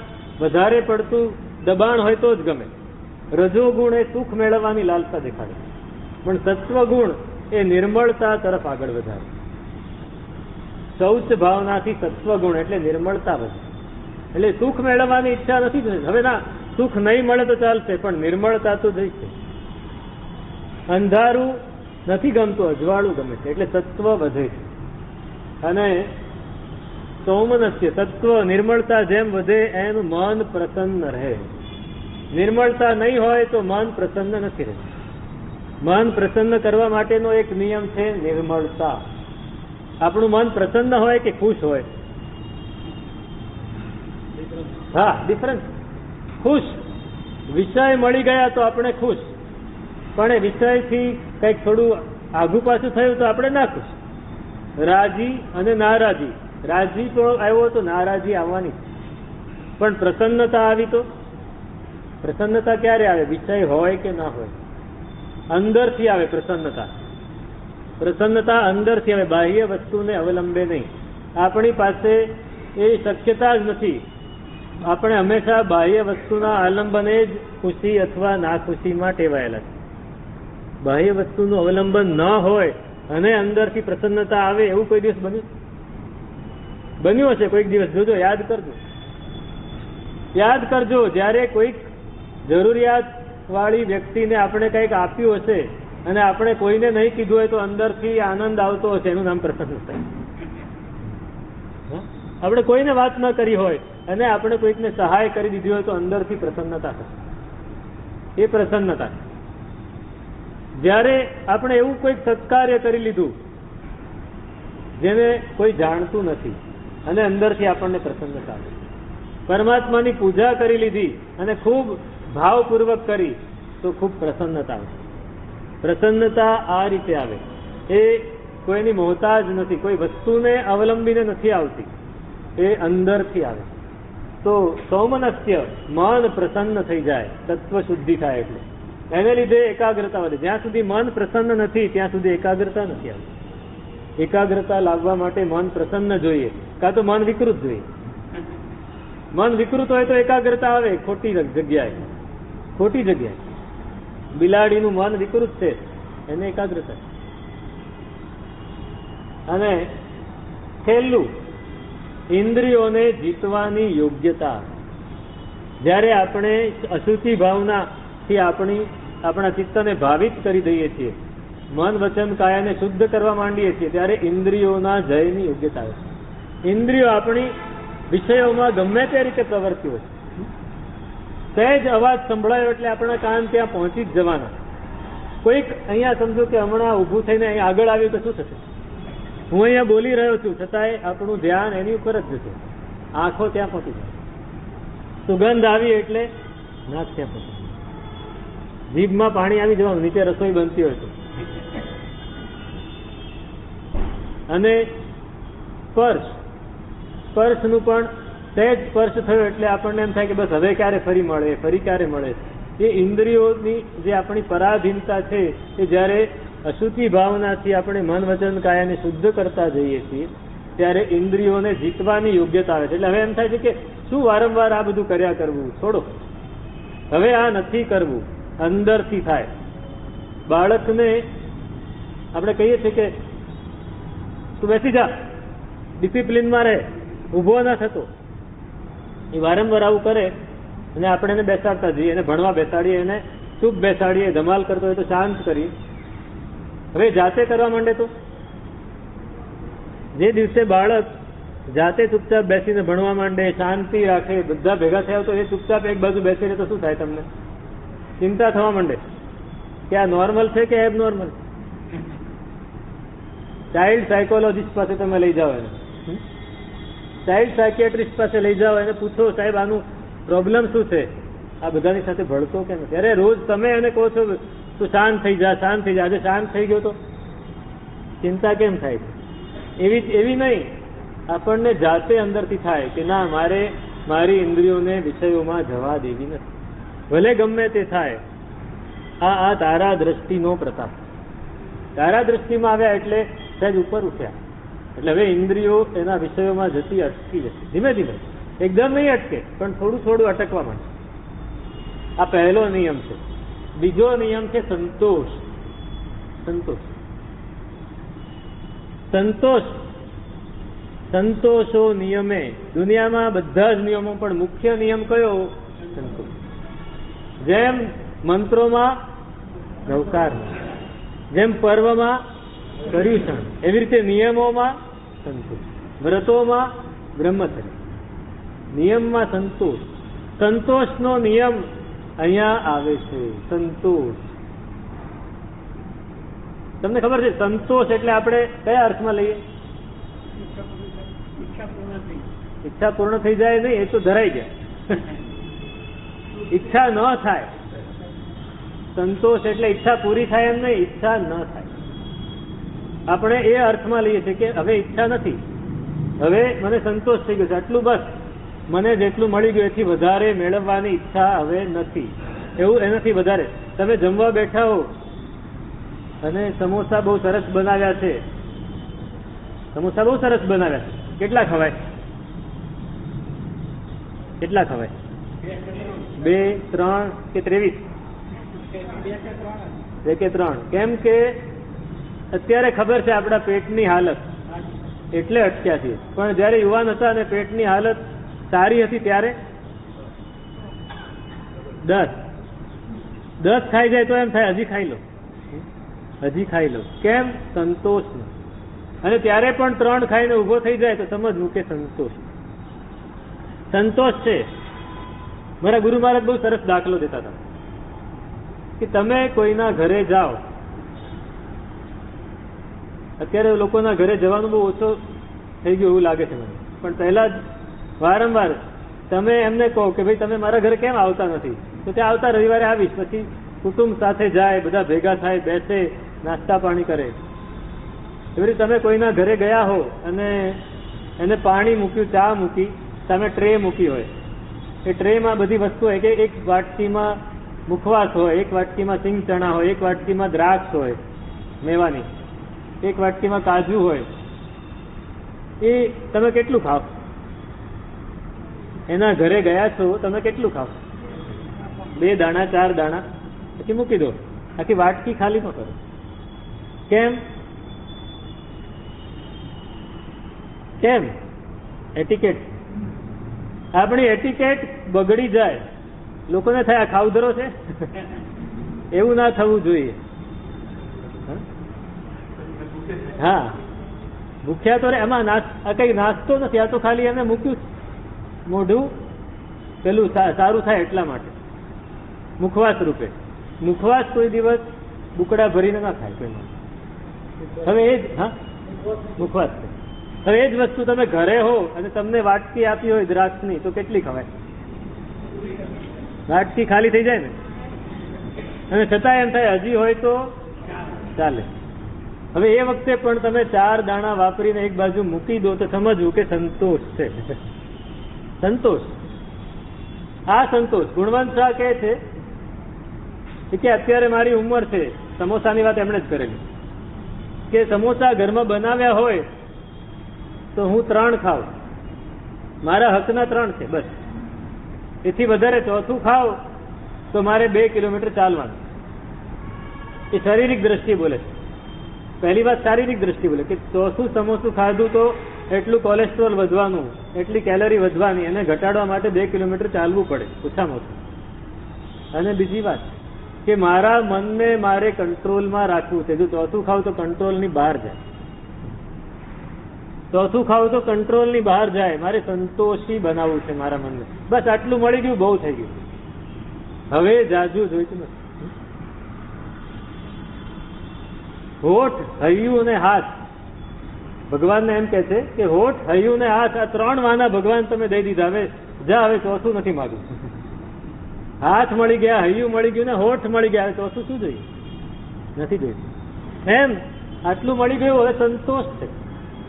વધારે પડતું દબાણ હોય તો જ ગમે. રજોગુણ એ સુખ મેળવવાની લાલસા દેખાડે, પણ સત્વગુણ એ નિર્મળતા તરફ આગળ વધારે. શૌચ ભાવનાથી સત્વગુણ એટલે નિર્મળતા વધે, એટલે સુખ મેળવવાની ઈચ્છા નથી. હવે ના, સુખ નહીં મળે તો ચાલશે, પણ નિર્મળતા તો જોઈશે. અંધારું નથી ગમતું, અજવાળું ગમે છે, એટલે સત્વ વધે છે. અને સૌમનસ્ય, સત્વ નિર્મળતા જેમ વધે એમ મન પ્રસન્ન રહે. નિર્મળતા નહીં હોય તો મન પ્રસન્ન નથી રહેતું. મન પ્રસન્ન કરવા માટેનો એક નિયમ છે નિર્મળતા. આપણું મન પ્રસન્ન હોય કે ખુશ હોય? હા, ડિફરન્સ. ખુશ, વિષય મળી ગયા તો આપણે ખુશ, પણ એ વિષયથી કંઈક થોડું આઘું પાછું થયું તો આપણે ના ખુશ. રાજી અને નારાજી, રાજી તો આવ્યો તો નારાજી આવવાની, પણ પ્રસન્નતા આવી તો? પ્રસન્નતા ક્યારે આવે? વિષય હોય કે ના હોય, અંદરથી આવે પ્રસન્નતા. પ્રસન્નતા અંદરથી આવે, બાહ્ય વસ્તુને અવલંબે નહીં. આપણી પાસે એ શક્યતા જ નથી. આપણે હંમેશા બાહ્ય વસ્તુના આલંબને જ ખુશી અથવા નાખુશીમાં ટેવાયેલા છે. બાહ્ય વસ્તુનું અવલંબન ન હોય અને અંદરથી પ્રસન્નતા આવે એવું કોઈ દિવસ બન્યું હશે? કોઈક દિવસ જોજો, યાદ કરજો. જ્યારે કોઈક જરૂરિયાત વાળી વ્યક્તિને આપણે કંઈક આપ્યું હશે અને આપણે કોઈને નહીં કીધું હોય તો અંદરથી આનંદ આવતો હશે, એનું નામ પ્રસન્નતા. આપણે કોઈને વાત ન કરી હોય અને આપણે કોઈકને સહાય કરી દીધી હોય તો અંદરથી પ્રસન્નતા થશે, એ પ્રસન્નતા. જ્યારે આપણે એવું કોઈક સત્કાર્ય કરી લીધું જેને કોઈ જાણતું નથી અને અંદરથી આપણને પ્રસન્નતા આવે, પરમાત્માની પૂજા કરી લીધી અને ખૂબ ભાવપૂર્વક કરી તો ખૂબ પ્રસન્નતા આવે. પ્રસન્નતા આ રીતે આવે, એ કોઈની મોહતાજ નથી, કોઈ વસ્તુને અવલંબીને નથી આવતી, એ અંદરથી આવે. તો સૌમનસ્ય, મન પ્રસન્ન થઈ જાય, તત્વ શુદ્ધિ થાય એટલે એને લીધે એકાગ્રતા વધે. જ્યાં સુધી મન પ્રસન્ન નથી ત્યાં સુધી એકાગ્રતા નથી આવતી. એકાગ્રતા લાવવા માટે મન પ્રસન્ન જોઈએ, કાં તો મન વિકૃત જોઈએ. મન વિકૃત હોય તો એકાગ્રતા આવે ખોટી જગ્યાએ, ખોટી જગ્યાએ. બિલાડીનું મન વિકૃત છે એને એકાગ્રતા. અને છેલ્લું, ઇન્દ્રિયોને જીતવાની યોગ્યતા. જ્યારે આપણે અશુચિ ભાવનાથી આપણા ચિત્તને ભાવિત કરી દઈએ છીએ, મન વચન કાયાને શુદ્ધ કરવા માંડીએ છીએ, ત્યારે ઇન્દ્રિયોના જયની યોગ્યતા આવે. ઇન્દ્રિયો આપણી વિષયોમાં ગમે તે રીતે પ્રવર્તી હોય, સહેજ અવાજ સંભળાયો એટલે આપણા કાન ત્યાં પહોંચી જ જવાના. કોઈક અહીંયા સમજો કે હમણાં ઊભું થઈને અહીં આગળ આવ્યું તો શું થશે? હું અહીંયા બોલી રહ્યો છું છતાંય આપણું ધ્યાન એની ઉપર જ જશે, આંખો ત્યાં પહોંચી જાય. સુગંધ આવી એટલે નાક ત્યાં પહોંચી, જીભમાં પાણી આવી જવાનું, નીચે રસોઈ બનતી હોય તો. અને સ્પર્શનું પણ સહેજ સ્પર્શ થયો એટલે આપણને એમ થાય કે બસ હવે ક્યારે ફરી મળે, ફરી ક્યારે મળે. એ ઇન્દ્રિયોની જે આપણી પરાધીનતા છે એ જ્યારે અશુચિ ભાવનાથી આપણે મન વચન કાયાને શુદ્ધ કરતા જઈએ છીએ ત્યારે ઇન્દ્રિયોને જીતવાની યોગ્યતા આવે છે. એટલે હવે એમ થાય છે કે શું વારંવાર આ બધું કર્યા કરવું, છોડો, હવે આ નથી કરવું, અંદરથી થાય. બાળકને આપણે કહીએ છીએ કે તું બેસી જા, ડિસિપ્લિનમાં રહે, ઊભો ના થતો. એ વારંવાર આવું કરે અને આપણે એને બેસાડતા જઈએ, એને ભણવા બેસાડીએ, એને ચૂપ બેસાડીએ, ધમાલ કરતો હોય તો શાંત કરી. હવે જાતે કરવા માંડે તો જે દિવસે બાળક જાતે ચૂપચાપ બેસીને ભણવા માંડે, શાંતિ રાખે, બધા ભેગા થયા તો એ ચૂપચાપ એક બાજુ બેસી રહે તો શું થાય? તમને ચિંતા થવા માંડે કે આ નોર્મલ છે કે એબ નોર્મલ. ચાઇલ્ડ સાયકોલોજીસ્ટ પાસે તમે લઈ જાઓ એને, ચાઇલ્ડ સાયકિયાટ્રિસ્ટ પાસે લઈ જાઓ, એને પૂછો સાહેબ આનું પ્રોબ્લેમ શું છે, આ બધાની સાથે ભળતો કે નથી? અરે રોજ તમે એને કહો છો તું શાંત થઈ જા, શાંત થઈ જા, આજે શાંત થઈ ગયો તો ચિંતા કેમ થાય છે? એવી નહીં, આપણને જાતે અંદરથી થાય કે ના, મારે મારી ઇન્દ્રિયોને વિષયોમાં જવા દેવી નથી, ભલે ગમે તે થાય. આ તારા દ્રષ્ટિનો પ્રતાપ. તારા દ્રષ્ટિમાં આવ્યા એટલે સહેજ ઉપર ઉઠ્યા એટલે હવે ઇન્દ્રિયો એના વિષયોમાં જતી અટકી જશે, ધીમે ધીમે, એકદમ નહીં અટકે પણ થોડું થોડું અટકવા માંડે. આ પહેલો નિયમ છે. બીજો નિયમ છે સંતોષ. સંતોષો નિયમે. દુનિયામાં બધા જ નિયમો પણ મુખ્ય નિયમ કયો? સંતોષ. જેમ મંત્રોમાં નવકારમાં, જેમ પર્વમાં પર્યુષણ, એવી રીતે નિયમોમાં સંતોષ, વ્રતોમાં બ્રહ્મચર્ય, નિયમમાં સંતોષ. સંતોષનો નિયમ અહીંયા આવે છે. સંતોષ તમને ખબર છે? સંતોષ એટલે આપણે કયા અર્થમાં લઈએ? ઈચ્છા પૂર્ણ થઈ જાય નહીં, એ તો ધરાઈ જાય. ઈચ્છા ન થાય. સંતોષ એટલે ઈચ્છા પૂરી થાય એમ નહીં, ઈચ્છા ન થાય. આપણે એ અર્થમાં લઈએ છીએ કે હવે ઈચ્છા નથી, હવે મને સંતોષ થઈ ગયો છે, આટલું બસ, મને જેટલું મળી ગયું એથી વધારે મેળવવાની ઈચ્છા હવે નથી. એવું એનાથી વધારે. તમે જમવા બેઠા હો અને સમોસા બહુ સરસ બનાવ્યા છે, સમોસા બહુ સરસ બનાવ્યા છે, કેટલા ખવાય? કેટલા ખવાય? 2, 3 કે 23? 2 કે 3. કેમ કે અત્યારે ખબર છે આપણા પેટની હાલત, એટલે અટક્યા છીએ. પણ જયારે યુવાન હતા અને પેટની હાલત સારી હતી ત્યારે 10 ખાઈ જાય તો એમ થાય હજી ખાઈ લો, હજી ખાઈ લો. કેમ? સંતોષ. અને ત્યારે પણ 3 ખાઈને ઉભો થઈ જાય તો સમજવું કે સંતોષ. સંતોષ છે. મારા ગુરુ મહારાજ બહુ સરસ દાખલો દેતા હતા કે તમે કોઈના ઘરે જાઓ, અત્યારે લોકોના ઘરે જવાનું બહુ ઓછો થઈ ગયું એવું લાગે છે મને, પણ પહેલા જ વારંવાર તમે એમને કહો કે ભાઈ તમે મારા ઘરે કેમ આવતા નથી, તો ત્યાં આવતા રવિવારે આવીશ. પછી કુટુંબ સાથે જાય, બધા ભેગા થાય, બેસે, નાસ્તા પાણી કરે. એવી રીતે તમે કોઈના ઘરે ગયા હો અને એને પાણી મૂક્યું, ચા મૂકી, તમે ટ્રે મૂકી હોય, એ ટ્રેમાં બધી વસ્તુ હોય કે એક વાટકીમાં મુખવાસ હોય, એક વાટકીમાં સિંગ ચણા હોય, એક વાટકીમાં દ્રાક્ષ હોય મેવાની, એક વાટકીમાં કાજુ હોય. એ તમે કેટલું ખાવ? એના ઘરે ગયા છો, તમે કેટલું ખાવ? 2 દાણા 4 દાણા, પછી મૂકી દો. આખી વાટકી ખાલી ન કરો. કેમ? કેમ? એટિકેટ. આપણી એટિકેટ બગડી જાય, લોકોને થાય ખાવધરો છે. એવું ના થવું જોઈએ. હા, ભૂખ્યા તો એમાં કઈ નાસ્તો નથી, આ તો ખાલી એને મૂક્યું મોઢું પેલું સારું થાય એટલા માટે, મુખવાસ રૂપે. મુખવાસ કોઈ દિવસ બુકડા ભરીને ના ખાય કોઈ. હવે એ જ, હા, મુખવાસ છે. હવે એ જ વસ્તુ તમે ઘરે હો અને તમને વાટકી આપી હોય દ્રાક્ષની, તો કેટલી ખવાય? વાટકી ખાલી થઈ જાય ને. અને છતાં એમ થાય હજી હોય તો ચાલે. હવે એ વખતે પણ તમે 4 દાણા વાપરીને એક બાજુ મૂકી દો તો સમજવું કે સંતોષ છે. સંતોષ. આ સંતોષ. ગુણવંત શાહ કહે છે કે અત્યારે મારી ઉંમર છે, સમોસાની વાત એમણે જ કરેલી, કે સમોસા ઘરમાં બનાવ્યા હોય તો હું 3 ખાઉં, મારા હકના 3 છે બસ. એથી વધારે ચોથું ખાવ તો મારે 2 કિલોમીટર ચાલવાનું. એ શારીરિક દ્રષ્ટિએ બોલે છે. પહેલી વાત શારીરિક દ્રષ્ટિ બોલે કે ચોથું સમોસું ખાધું તો એટલું કોલેસ્ટ્રોલ વધવાનું, એટલી કેલરી વધવાની, એને ઘટાડવા માટે 2 કિલોમીટર ચાલવું પડે ઓછામાં ઓછું. અને બીજી વાત કે મારા મનને મારે કંટ્રોલમાં રાખવું છે. જો ચોથું ખાવ તો કંટ્રોલની બહાર જાય, ચોથું ખાવ તો કંટ્રોલની બહાર જાય. મારે સંતોષી બનાવવું છે મારા મનને. બસ આટલું મળી ગયું, બહુ થઈ ગયું. હવે જાજુ જોઈતું નથી. હોઠ, હૈયું અને હાથ. ભગવાનને એમ કે છે કે હોઠ, હૈયું ને હાથ, આ 3 વાના ભગવાન તમે દઈ દીધા. હવે જા, હવે ચોથું નથી માગું. હાથ મળી ગયા, હૈયું મળી ગયું ને હોઠ મળી ગયા, હવે ચોથું શું જોઈએ? નથી જોઈતું. એમ આટલું મળી ગયું, હવે સંતોષ છે.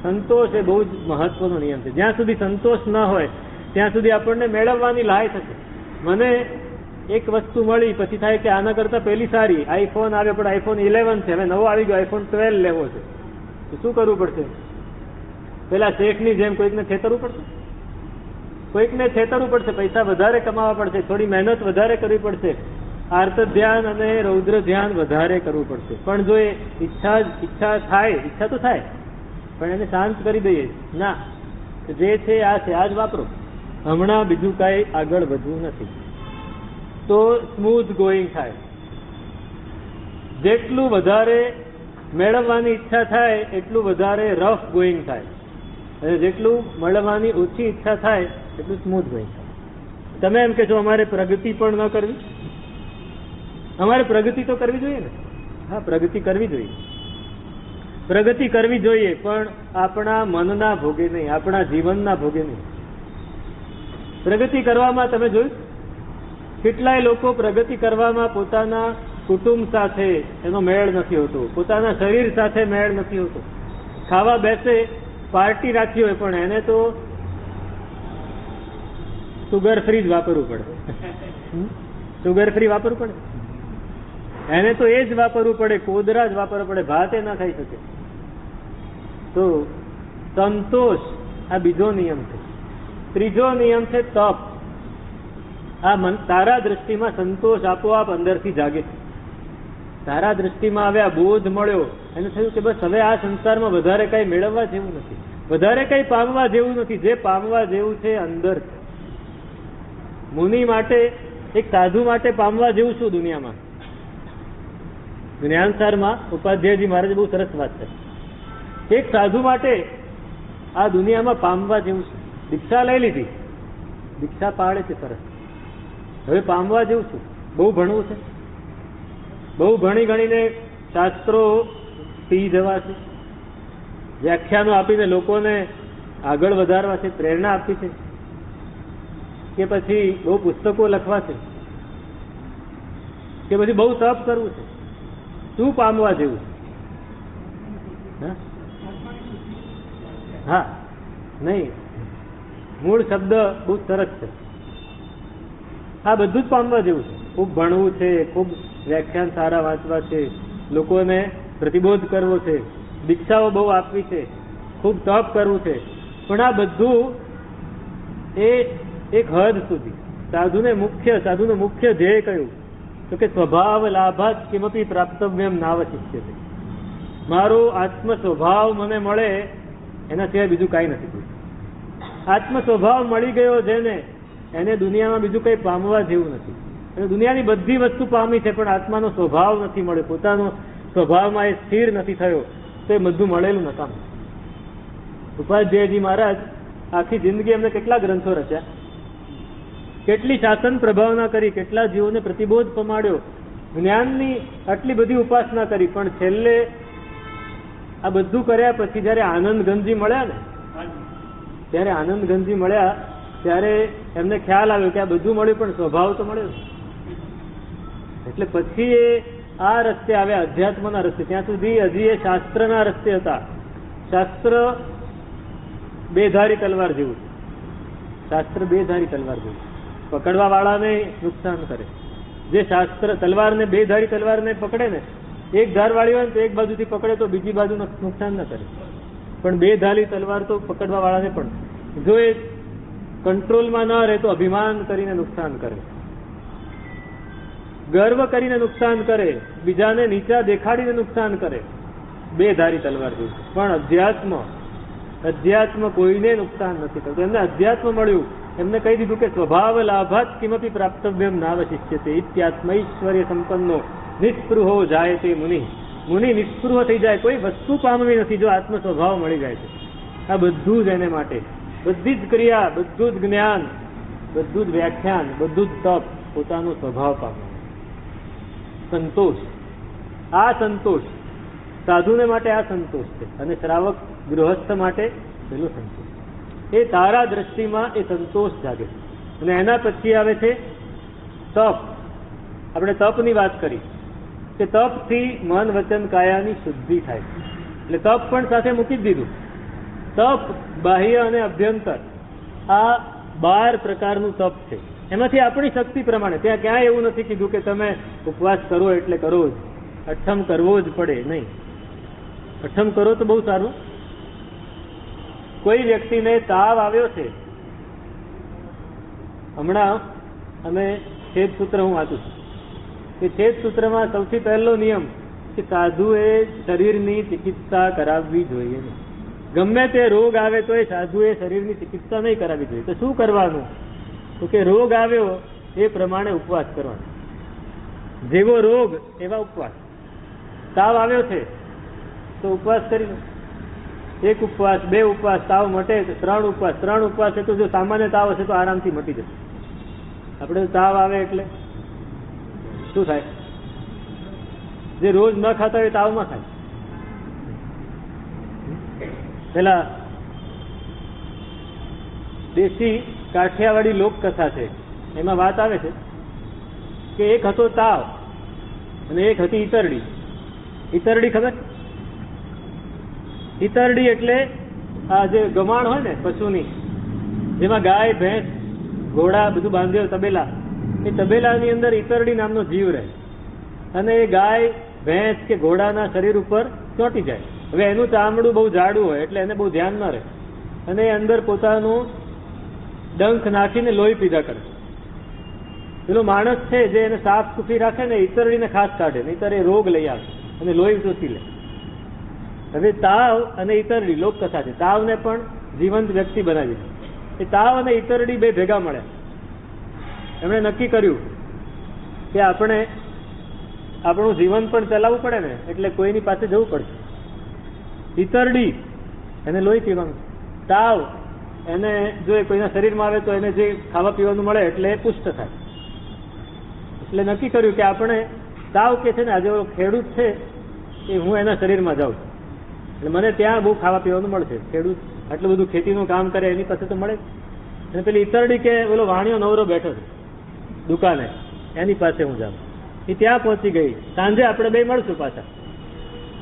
સંતોષ એ બહુ જ મહત્વનો નિયમ છે. જ્યાં સુધી સંતોષ ન હોય ત્યાં સુધી આપણને મેળવવાની લાય થશે. મને એક વસ્તુ મળી, પછી થાય કે આના કરતા પેલી સારી. આઈફોન આવ્યો પણ આઈફોન 11 છે, હવે નવો આવી ગયો આઈફોન 12 લેવો છે, તો શું કરવું પડશે? પેલા શેઠની જેમ કોઈકને છેતરવું પડશે, કોઈકને છેતરવું પડશે, પૈસા વધારે કમાવા પડશે, થોડી મહેનત વધારે કરવી પડશે, આર્ત ધ્યાન અને રૌદ્ર ધ્યાન વધારે કરવું પડશે. પણ જો એ ઈચ્છા થાય, ઈચ્છા તો થાય, પણ એને શાંત કરી દઈએ, ના જે છે આ છે, આ જ વાપરો, હમણાં બીજું કાંઈ આગળ વધવું નથી, તો સ્મૂથ ગોઈંગ થાય. જેટલું વધારે મેળવવાની ઈચ્છા થાય એટલું વધારે રફ ગોઈંગ થાય, અને જેટલું મળવાની ઓછી ઈચ્છા થાય એટલું સ્મૂથ ગોઈંગ થાય. તમે એમ કે છો અમારે પ્રગતિ પણ ન કરવી? અમારે પ્રગતિ તો કરવી જોઈએ ને. હા, પ્રગતિ કરવી જોઈએ, પ્રગતિ કરવી જોઈએ, પણ આપણા મનના ભોગે નહીં, આપણા જીવનના ભોગે નહીં. પ્રગતિ કરવામાં તમે જોયું કેટલાય લોકો પ્રગતિ કરવામાં પોતાના કુટુંબ સાથે એનો મેળ નથી હોતો, પોતાના શરીર સાથે મેળ નથી હોતો. ખાવા બેસે, પાર્ટી રાખી હોય, પણ એને તો સુગર ફ્રી જ વાપરવું પડે. સુગર ફ્રી વાપરવું પડે, એને તો એ જ વાપરવું પડે, કોદરા જ વાપરવું પડે, ભાતે ના ખાઈ શકે. તો સંતોષ આ બીજો નિયમ છે. ત્રીજો નિયમ છે તપ. આ તારા દ્રષ્ટિમાં સંતોષ આપોઆપ અંદરથી જાગે છે. તારા દ્રષ્ટિમાં હવે આ બોધ મળ્યો, એને થયું કે બસ હવે આ સંસારમાં વધારે કઈ મેળવવા જેવું નથી, વધારે કઈ પામવા જેવું નથી, જે પામવા જેવું છે અંદર છે. મુનિ માટે, એક સાધુ માટે પામવા જેવું શું દુનિયામાં? જ્ઞાનસારમાં ઉપાધ્યાયજી મહારાજે બહુ સરસ વાત છે. એક સાધુ માટે આ દુનિયામાં પામવા જેવું છે. દીક્ષા લઈ લીધી, દીક્ષા પાળે છે સરસ, હવે પામવા જેવું છું. બહુ ભણવું છે, બહુ ભણી ગણીને શાસ્ત્રો પી જવા છે, વ્યાખ્યાનો આપીને લોકોને આગળ વધારવા છે, પ્રેરણા આપી છે, કે પછી બહુ પુસ્તકો લખવા છે, કે પછી બહુ તપ કરવું છે? શું પામવા જેવું? હા, નહીં, મૂળ શબ્દ બહુ સરસ છે. આ બધું જ પામવા જેવું છે. ખૂબ ભણવું છે, ખૂબ વ્યાખ્યાન સારા વાંચવા છે, લોકોને પ્રતિબોધ કરવો છે, દીક્ષાઓ બહુ આપવી છે, ખૂબ તપ કરવું છે, પણ આ બધું એ એક હદ સુધી. સાધુનું મુખ્ય ધ્યેય કયું? તો કે સ્વભાવ લાભાત કિમપી પ્રાપ્તવ્યમ નાવશિષ્યતે. મારો આત્મ સ્વભાવ મને મળે એના સિવાય બીજું કાંઈ નથી. આત્મ સ્વભાવ મળી ગયો જેને, એને દુનિયામાં બીજું કંઈ પામવા જેવું નથી. અને દુનિયાની બધી વસ્તુ પામી છે, પણ આત્માનો સ્વભાવ નથી મળ્યો, પોતાનો સ્વભાવમાં એ સ્થિર નથી થયો, તો એ બધું મળેલું નકામું. ઉપાધ્યાયજી મહારાજ આખી જિંદગી એમને કેટલા ગ્રંથો રચ્યા, કેટલી શાસન પ્રભાવના કરી, કેટલા જીવોને પ્રતિબોધ પમાડ્યો, જ્ઞાનની આટલી બધી ઉપાસના કરી, પણ છેલ્લે આ બધું કર્યા પછી જયારે આનંદગંજી મળ્યા ને, ત્યારે આનંદગંજી મળ્યા ત્યારે એમને ખ્યાલ આવ્યો કે આ બધું મળ્યું પણ સ્વભાવ તો મળ્યો. એટલે પછી એ આ રસ્તે આવ્યા, અધ્યાત્મના રસ્તે. ત્યાં સુધી હજી એ શાસ્ત્રના રસ્તે હતા. શાસ્ત્ર બેધારી તલવાર જેવું, શાસ્ત્ર બેધારી તલવાર જેવું, પકડવા વાળાને નુકસાન કરે. જે શાસ્ત્ર તલવારને, બેધારી તલવારને પકડે ને, એક ધાર વાળી હોય ને તો એક બાજુથી પકડે તો બીજી બાજુ નુકસાન ન કરે, પણ બેધારી તલવાર તો પકડવા વાળાને પણ, જો એ કંટ્રોલમાં ન રહે તો અભિમાન કરીને નુકસાન કરે, ગર્વ કરીને નુકસાન કરે, બીજાને નીચા દેખાડીને નુકસાન કરે. બેધારી તલવાર જેવું. પણ અધ્યાત્મ કોઈને નુકસાન નથી કરતું. એમને અધ્યાત્મ મળ્યું, એમને કહી દીધું કે સ્વભાવ લાભાત કિમપી પ્રાપ્તવ્યમ નાવશિષ્યતે ઇત્યાત્મૈશ્વર્ય સંપન્નો નિસ્પૃહો જાય તે મુનિ. મુનિ નિસ્પૃહ થઈ જાય, કોઈ વસ્તુ પામવી નથી જો આત્મ સ્વભાવ મળી જાય છે. આ બધું જ એને માટે, બધી જ ક્રિયા, બધું જ જ્ઞાન, બધું જ વ્યાખ્યાન, બધું જ તપ, પોતાનો સ્વભાવ પામવાનો સંતોષ. આ સંતોષ સાધુને માટે આ સંતોષ છે, અને શ્રાવક ગૃહસ્થ માટે પેલો સંતોષ. એ તારા દ્રષ્ટિમાં એ સંતોષ જાગે છે. અને એના પછી આવે છે તપ. આપણે તપની વાત કરી કે તપથી મન વચન કાયાની શુદ્ધિ થાય. એટલે તપ પણ સાથે મૂકી જ દીધું. તપ બાહ્ય અને અભ્યંતર, આ 12 પ્રકારનું તપ છે. એમાંથી આપણી શક્તિ પ્રમાણે, ત્યાં ક્યાંય એવું નથી કીધું કે તમે ઉપવાસ કરો એટલે કરો જ, અઠમ કરવો જ પડે, નહીં. અઠમ કરો તો બહુ સારું. કોઈ વ્યક્તિને તાવ આવ્યો છે, હમણાં અમે છેદ સૂત્ર હું વાંચું છું, કે છેદ સૂત્રમાં સૌથી પહેલો નિયમ કે સાધુએ શરીરની ચિકિત્સા કરાવવી જોઈએ નહીં. ગમે તે રોગ આવે તો એ સાધુએ શરીરની ચિકિત્સા નહીં કરાવવી જોઈએ. તો શું કરવાનું? તો કે રોગ આવ્યો એ પ્રમાણે ઉપવાસ કરવાનો. જેવો રોગ એવા ઉપવાસ. તાવ આવ્યો છે તો ઉપવાસ કરી લો. 1 ઉપવાસ, 2 ઉપવાસ, તાવ મટે 3 ઉપવાસ. 3 ઉપવાસ તો જો સામાન્ય તાવ હશે તો આરામથી મટી જશે. આપણે તાવ આવે એટલે શું થાય? જે રોજ ન ખાતા હોય તાવમાં થાય. પેલા દેશી કાઠિયાવાડી લોકકથા છે, એમાં વાત આવે છે કે એક હતો તાવ અને એક હતી ઈતરડી. ઈતરડી ખબર? ઈતરડી એટલે આ જે ગમાણ હોય ને પશુની, જેમાં ગાય, ભેંસ, ઘોડા બધું બાંધ્યું તબેલા, એ તબેલાની અંદર ઈતરડી નામનો જીવ રહે અને એ ગાય, ભેંસ કે ઘોડાના શરીર ઉપર ચોંટી જાય. હવે એનું ચામડું બહુ જાડું હોય એટલે એને બહુ ધ્યાન ન રહે અને એ અંદર પોતાનું ડંખ નાખીને લોહી પીધા કરે. પેલો માણસ છે જે એને સાફ સુફી રાખે ને, ઈતરડીને ખાસ કાઢે, નહીંતર એ રોગ લઈ આવે અને લોહી શોષી લે. હવે તાવ અને ઈતરડી લોકકથા છે. તાવને પણ જીવંત વ્યક્તિ બનાવી છે. એ તાવ અને ઈતરડી બે ભેગા મળ્યા. એમણે નક્કી કર્યું કે આપણે આપણું જીવન પણ ચલાવવું પડે ને, એટલે કોઈની પાસે જવું પડશે. ઈતરડી એને લોહી પીવાનું, તાવ એને જો કોઈના શરીરમાં આવે તો એને જે ખાવા પીવાનું મળે એટલે એ પુષ્ટ થાય. એટલે નક્કી કર્યું કે આપણે તાવ કે છે ને, આજે ખેડૂત છે એ હું એના શરીરમાં જાઉં એટલે મને ત્યાં બહુ ખાવા પીવાનું મળશે. ખેડૂત આટલું બધું ખેતીનું કામ કરે એની પાસે તો મળે. અને પેલી ઈતરડી કે પેલો વાણિયો નવરો બેઠો છે દુકાને, એની પાસે હું જાઉં. એ ત્યાં પહોંચી ગઈ. સાંજે આપણે બે મળશું પાછા.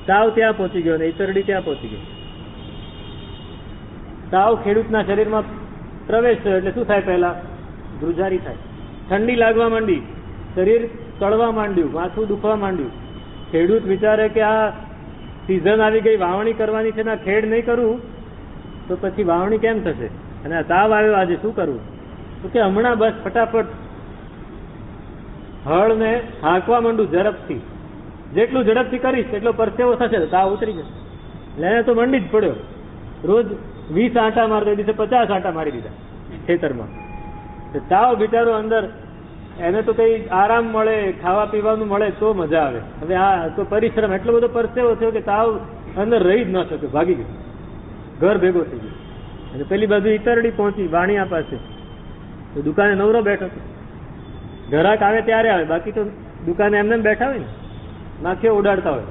તાવ ત્યાં પહોંચી ગયો ને ઈતરડી ત્યાં પહોંચી ગઈ. તાવ ખેડૂતના શરીરમાં પ્રવેશ્યો એટલે શું થાય? પહેલા ધ્રુજારી થાય, ઠંડી લાગવા માંડી, શરીર કળવા માંડ્યું, માથું દુખવા માંડ્યું. ખેડૂત વિચારે કે આ સિઝન આવી ગઈ, વાવણી કરવાની છે ને, ખેડ નહીં કરું તો પછી વાવણી કેમ થશે? અને આ તાવ આવ્યો, આજે શું કરવું? તો કે હમણાં બસ ફટાફટ હળને હાંકવા માંડું ઝડપથી. જેટલું ઝડપથી કરીશ એટલો પરસેવો થશે તો તાવ ઉતરી જશે. એટલે એને તો મંડી જ પડ્યો. રોજ 20 આંટા મારતો, એ દિવસે 50 આંટા મારી દીધા ખેતરમાં. તાવ બિચારો અંદર, એને તો કઈ આરામ મળે, ખાવા પીવાનું મળે તો મજા આવે. હવે આ તો પરિશ્રમ, એટલો બધો પરસેવો થયો કે તાવ અંદર રહી જ ન શક્યો, ભાગી ગયો, ઘર ભેગો થઈ ગયો. અને પેલી બાજુ ઈતરડી પહોંચી વાણિયા પાસે, તો દુકાને નવરો બેઠો હતો. ગ્રાહક આવે ત્યારે આવે, બાકી તો દુકાને એમને બેઠા હોય ને, માખીઓ ઉડાડતા હોય.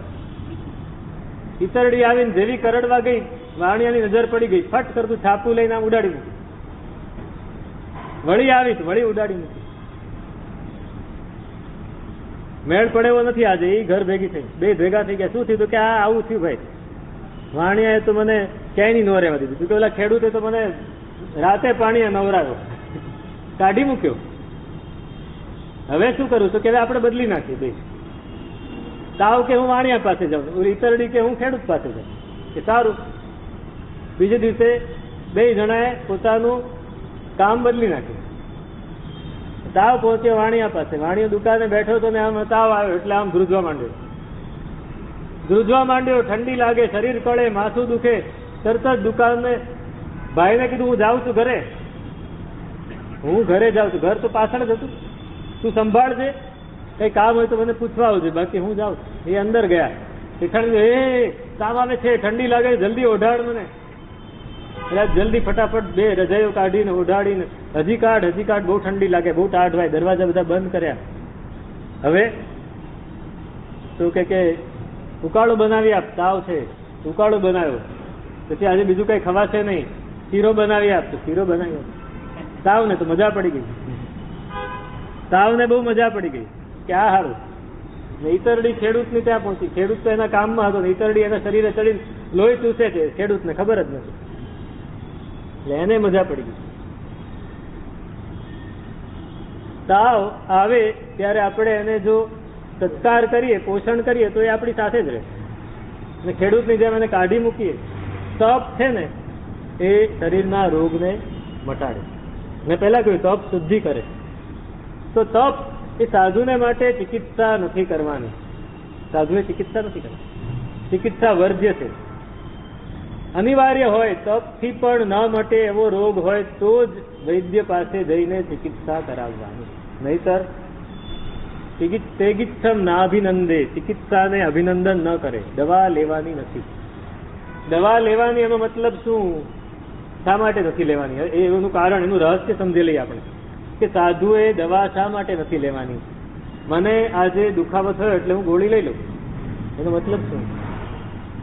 ઈતરડી આવીને જેવી કરડવા ગઈ, વાણિયાની નજર પડી ગઈ, ફટ કરતું છાપું લઈને આમ ઉડાડી મૂકી. વળી આવી તો વળી ઉડાડી મૂકી. મેળ પડે એવો નથી આજે. એ ઘર ભેગી થઈ, બે ભેગા થઈ ગયા. શું થયું? કે આ આવું થયું ભાઈ, વાણિયાએ તો મને ક્યાંય નહીં ન રહેવા દીધું. કે ઓલા ખેડૂતે તો મને રાતે પાણી નવરાવ્યો, કાઢી મૂક્યો. હવે શું કરું? તો કે આપણે બદલી નાખીએ બે. તાવ કે હું વાણિયા પાસે જાઉં, ઈતરડી કે હું ખેડૂત પાસે જાઉં. કે સારું. બીજે દિવસે બે જણાએ પોતાનું કામ બદલી નાખ્યું. તાવ પહોંચ્યો વાણિયા પાસે. વાણિયો દુકાને બેઠો હતો ને આમ તાવ આવ્યો એટલે આમ ધ્રુજવા માંડ્યો. ઠંડી લાગે, શરીર કળે, માથું દુખે. તરત જ દુકાને ભાઈને કીધું હું જાઉં છું ઘરે. હું ઘરે જાઉં છું. ઘર તો પાછળ જ હતું. તું સંભાળજે, કઈ કામ હોય તો મને પૂછવા આવજે, બાકી હું જાઉં. એ અંદર ગયા. એ તાવ આવે છે, ઠંડી લાગે, જલ્દી ઓઢાડ મને. એટલે જલ્દી ફટાફટ બે રજાઈઓ કાઢીને ઓઢાડીને, હજી કાઢ, બહુ ઠંડી લાગે, બહુ ટાઢ ભાઈ. દરવાજા બધા બંધ કર્યા. હવે તો કે ઉકાળો બનાવી આપ, તાવ છે. ઉકાળો બનાવ્યો. પછી આજે બીજું કઈ ખવાશે નહીં, શીરો બનાવી આપ. તો શીરો બનાવી આપ. તાવ ને તો મજા પડી ગઈ. તાવને બહુ મજા પડી ગઈ કે આ હારું. ઈતરડી ખેડૂતની ત્યાં પહોંચી. ખેડૂત તો એના કામમાં હતો, ઈતરડી એના શરીરે ચડીને લોહી ચૂસે છે. ખેડૂતને ખબર જ નથી, એટલે એને મજા પડી ગઈ. તાવ આવે ત્યારે આપણે એને જો સત્કાર કરીએ, પોષણ કરીએ તો એ આપણી સાથે જ રહે. અને ખેડૂતની જેમ એને કાઢી મૂકીએ. તપ છે ને એ શરીરના રોગને મટાડે. મેં પહેલા કહ્યું તપ શુદ્ધિ કરે. તો તપ એ સાધુને માટે ચિકિત્સા નથી કરવાની. સાધુએ ચિકિત્સા નથી કરવાની. ચિકિત્સા વર્જ્ય છે. અનિવાર્ય હોય, તપથી પણ ન મટે એવો રોગ હોય તો જ વૈદ્ય પાસે જઈને ચિકિત્સા કરાવવાની. નહીતર ચિકિત્સમ નાભિનંદે, ચિકિત્સાને અભિનંદન ન કરે. દવા લેવાની નથી. દવા લેવાની એનો મતલબ શું? શા માટે નથી લેવાની? એનું કારણ, એનું રહસ્ય સમજી લઈએ આપણે કે સાધુએ દવા શા માટે નથી લેવાની. મને આજે દુખાવો થયો એટલે હું ગોળી લઈ લઉં, એનો મતલબ શું?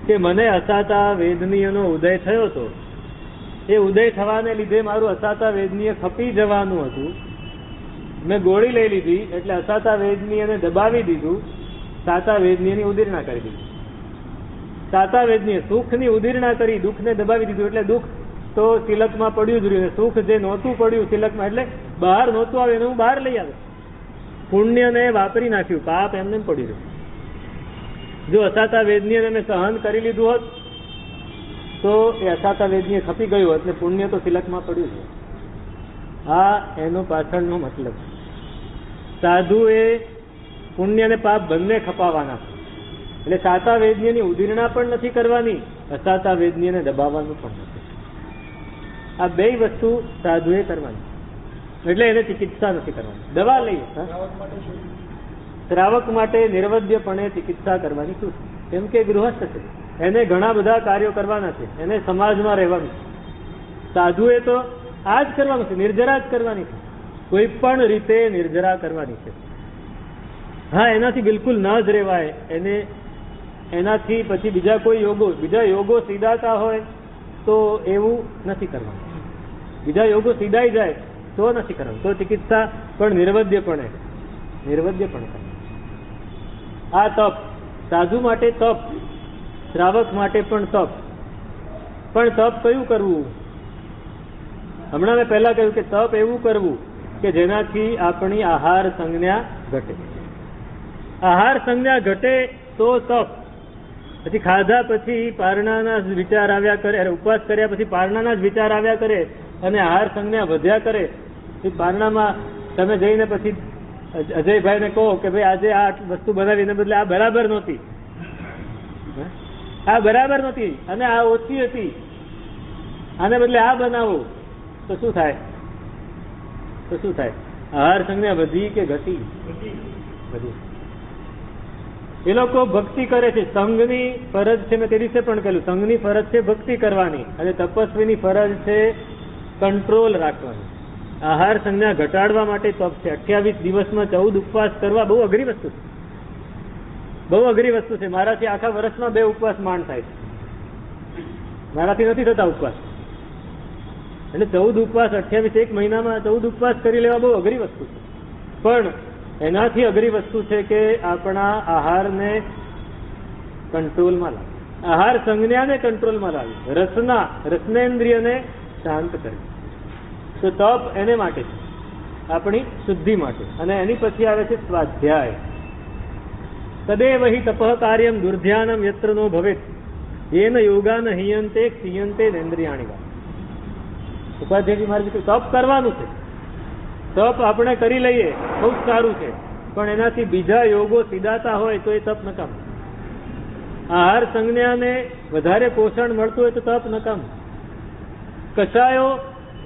કે મને અસાતા વેદનીયનો ઉદય થયો હતો. એ ઉદય થવાને લીધે મારું અસાતા વેદનીય ખપી જવાનું હતું. મેં ગોળી લઈ લીધી એટલે અસાતા વેદનીયને દબાવી દીધું, સાતા વેદનીયની ઉદીરણા કરી દીધી. સાતા વેદનીય સુખની ઉદીરણા કરી, દુઃખને દબાવી દીધું. એટલે દુઃખ તો તિલકમાં પડ્યું જ રહ્યું. સુખ જે નહોતું પડ્યું તિલકમાં, એટલે બહાર નહોતું આવે એને હું બહાર લઈ આવે. પુણ્યને વાપરી નાખ્યું, પાપ એમને પડ્યું રહ્યું. જો અસાતા વેદનીયને મેં સહન કરી લીધું હોત તો એ અસાતા વેદનીય ખપી ગયું, એટલે પુણ્ય તો તિલકમાં પડ્યું છે. આ એનો પાછળનો મતલબ. સાધુ એ પુણ્ય અને પાપ બંને ખપાવવાના. એટલે સાતા વેદનીયની ઉદીરણા પણ નથી કરવાની, અસાતા વેદનીયને દબાવવાનું પણ નથી. આ બે વસ્તુ સાધુએ કરવાની. એટલે એને ચિકિત્સા નથી કરવાની. દવા લઈએ, શ્રાવક માટે નિર્વદ્યપણે ચિકિત્સા કરવાની શું છે? કેમ કે ગૃહસ્થ છે, એને ઘણા બધા કાર્યો કરવાના છે, એને સમાજમાં રહેવાનું છે. સાધુએ તો આ જ કરવાનું છે, નિર્જરા જ કરવાની છે, કોઈ પણ રીતે નિર્જરા કરવાની છે. હા, એનાથી બિલકુલ ન જ રહેવાય, એનાથી પછી બીજા યોગો સીધાતા હોય તો એવું નથી કરવાનું. બીજા યોગો સીધાઈ જાય તો નથી કરવાનું. તો ચિકિત્સા પણ નિર્વદ્યપણે કરવાની. આ તપ સાધુ માટે તપ, શ્રાવક માટે પણ તપ. પણ તપ કયું કરવું? હમણાં મેં પહેલા કહ્યું કે તપ એવું કરવું કે જેનાથી આપણી આહાર સંજ્ઞા ઘટે. આહાર સંજ્ઞા ઘટે તો તપ. પછી ખાધા પછી પારણાના જ વિચાર આવ્યા કરે, ઉપવાસ કર્યા પછી પારણાના જ વિચાર આવ્યા કરે અને આહાર સંજ્ઞા વધ્યા કરે. એ પારણામાં તમે જઈને પછી અજયભાઈને કહો કે ભાઈ આજે આ વસ્તુ બનાવીને બદલે આ બરાબર નહોતી, અને આ ઓછી હતી, આને બદલે આ બનાવો, તો શું થાય? આહાર સંજ્ઞા વધી કે ઘટી? વધી. એ લોકો ભક્તિ કરે છે, સંઘની ફરજ છે, મેં તે દિવસે પણ કહ્યું, સંઘની ફરજ છે ભક્તિ કરવાની અને તપસ્વીની ફરજ છે કંટ્રોલ રાખવાની. આહાર સંજ્ઞા ઘટાડવા માટે તપ છે. 28 દિવસમાં 14 ઉપવાસ કરવા બહુ અઘરી વસ્તુ છે. મારાથી આખા વર્ષમાં 2 ઉપવાસ માંડ થાય છે, મારાથી નથી થતા ઉપવાસ. એટલે 14 ઉપવાસ 28 એક મહિનામાં 14 ઉપવાસ કરી લેવા બહુ અઘરી વસ્તુ છે. પણ એનાથી અઘરી વસ્તુ છે કે આપણા આહારને કંટ્રોલમાં લાવે, આહાર સંજ્ઞાને કંટ્રોલમાં લાવી, રસનેન્દ્રિયને શાંત કરી. તો તપ એને માટે છે, આપણી શુદ્ધિ માટે. અને એની પછી આવે છે સ્વાધ્યાય. તદેવ હિ તપઃ કાર્યમ દુર્ધ્યાનમ યત્ર નો ભવેત યેન યોગાન હિયંતે ક્ષીયંતે નેન્દ્રિયાણી વા. ઉપાધ્યાયજી મહારાજ તપ કરવાનું છે, તપ આપણે કરી લઈએ બહુ સારું છે, પણ એનાથી બીજા યોગો સીધાતા હોય તો એ તપ નકામ. આહાર સંજ્ઞાને વધારે પોષણ મળતું હોય તો તપ નકામ. કષાયો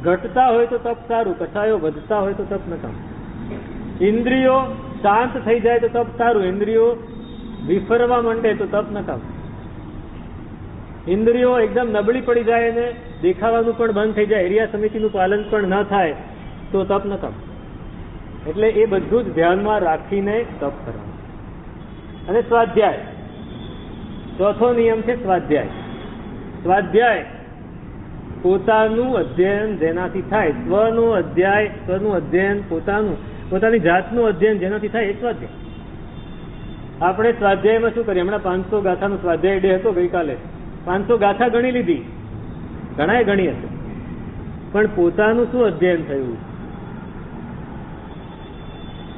ઘટતા હોય તો તપ સારું, કષાયો વધતા હોય તો તપ નકામ. ઇન્દ્રિયો શાંત થઈ જાય તો તપ સારું, ઇન્દ્રિયો વિફરવા માંડે તો તપ નકામ. ઇન્દ્રિયો એકદમ નબળી પડી જાય અને દેખાવાનું પણ બંધ થઈ જાય, એરિયા સમિતિનું પાલન પણ ન થાય તો તપ નકામ. એટલે એ બધું જ ધ્યાનમાં રાખીને તપ કરવાનું. અને સ્વાધ્યાય, ચોથો નિયમ છે સ્વાધ્યાય. સ્વાધ્યાય પોતાનું અધ્યયન જેનાથી થાય, સ્વનું અધ્યયન, પોતાની જાતનું અધ્યયન જેનાથી થાય એ સ્વાધ્યાય. આપણે સ્વાધ્યાયમાં શું કરીએ? હમણાં 500 ગાથાનો સ્વાધ્યાય ડે હતો ગઈકાલે. 500 ગાથા ગણી લીધી, ઘણાએ ગણી હશે, પણ પોતાનું શું અધ્યયન થયું?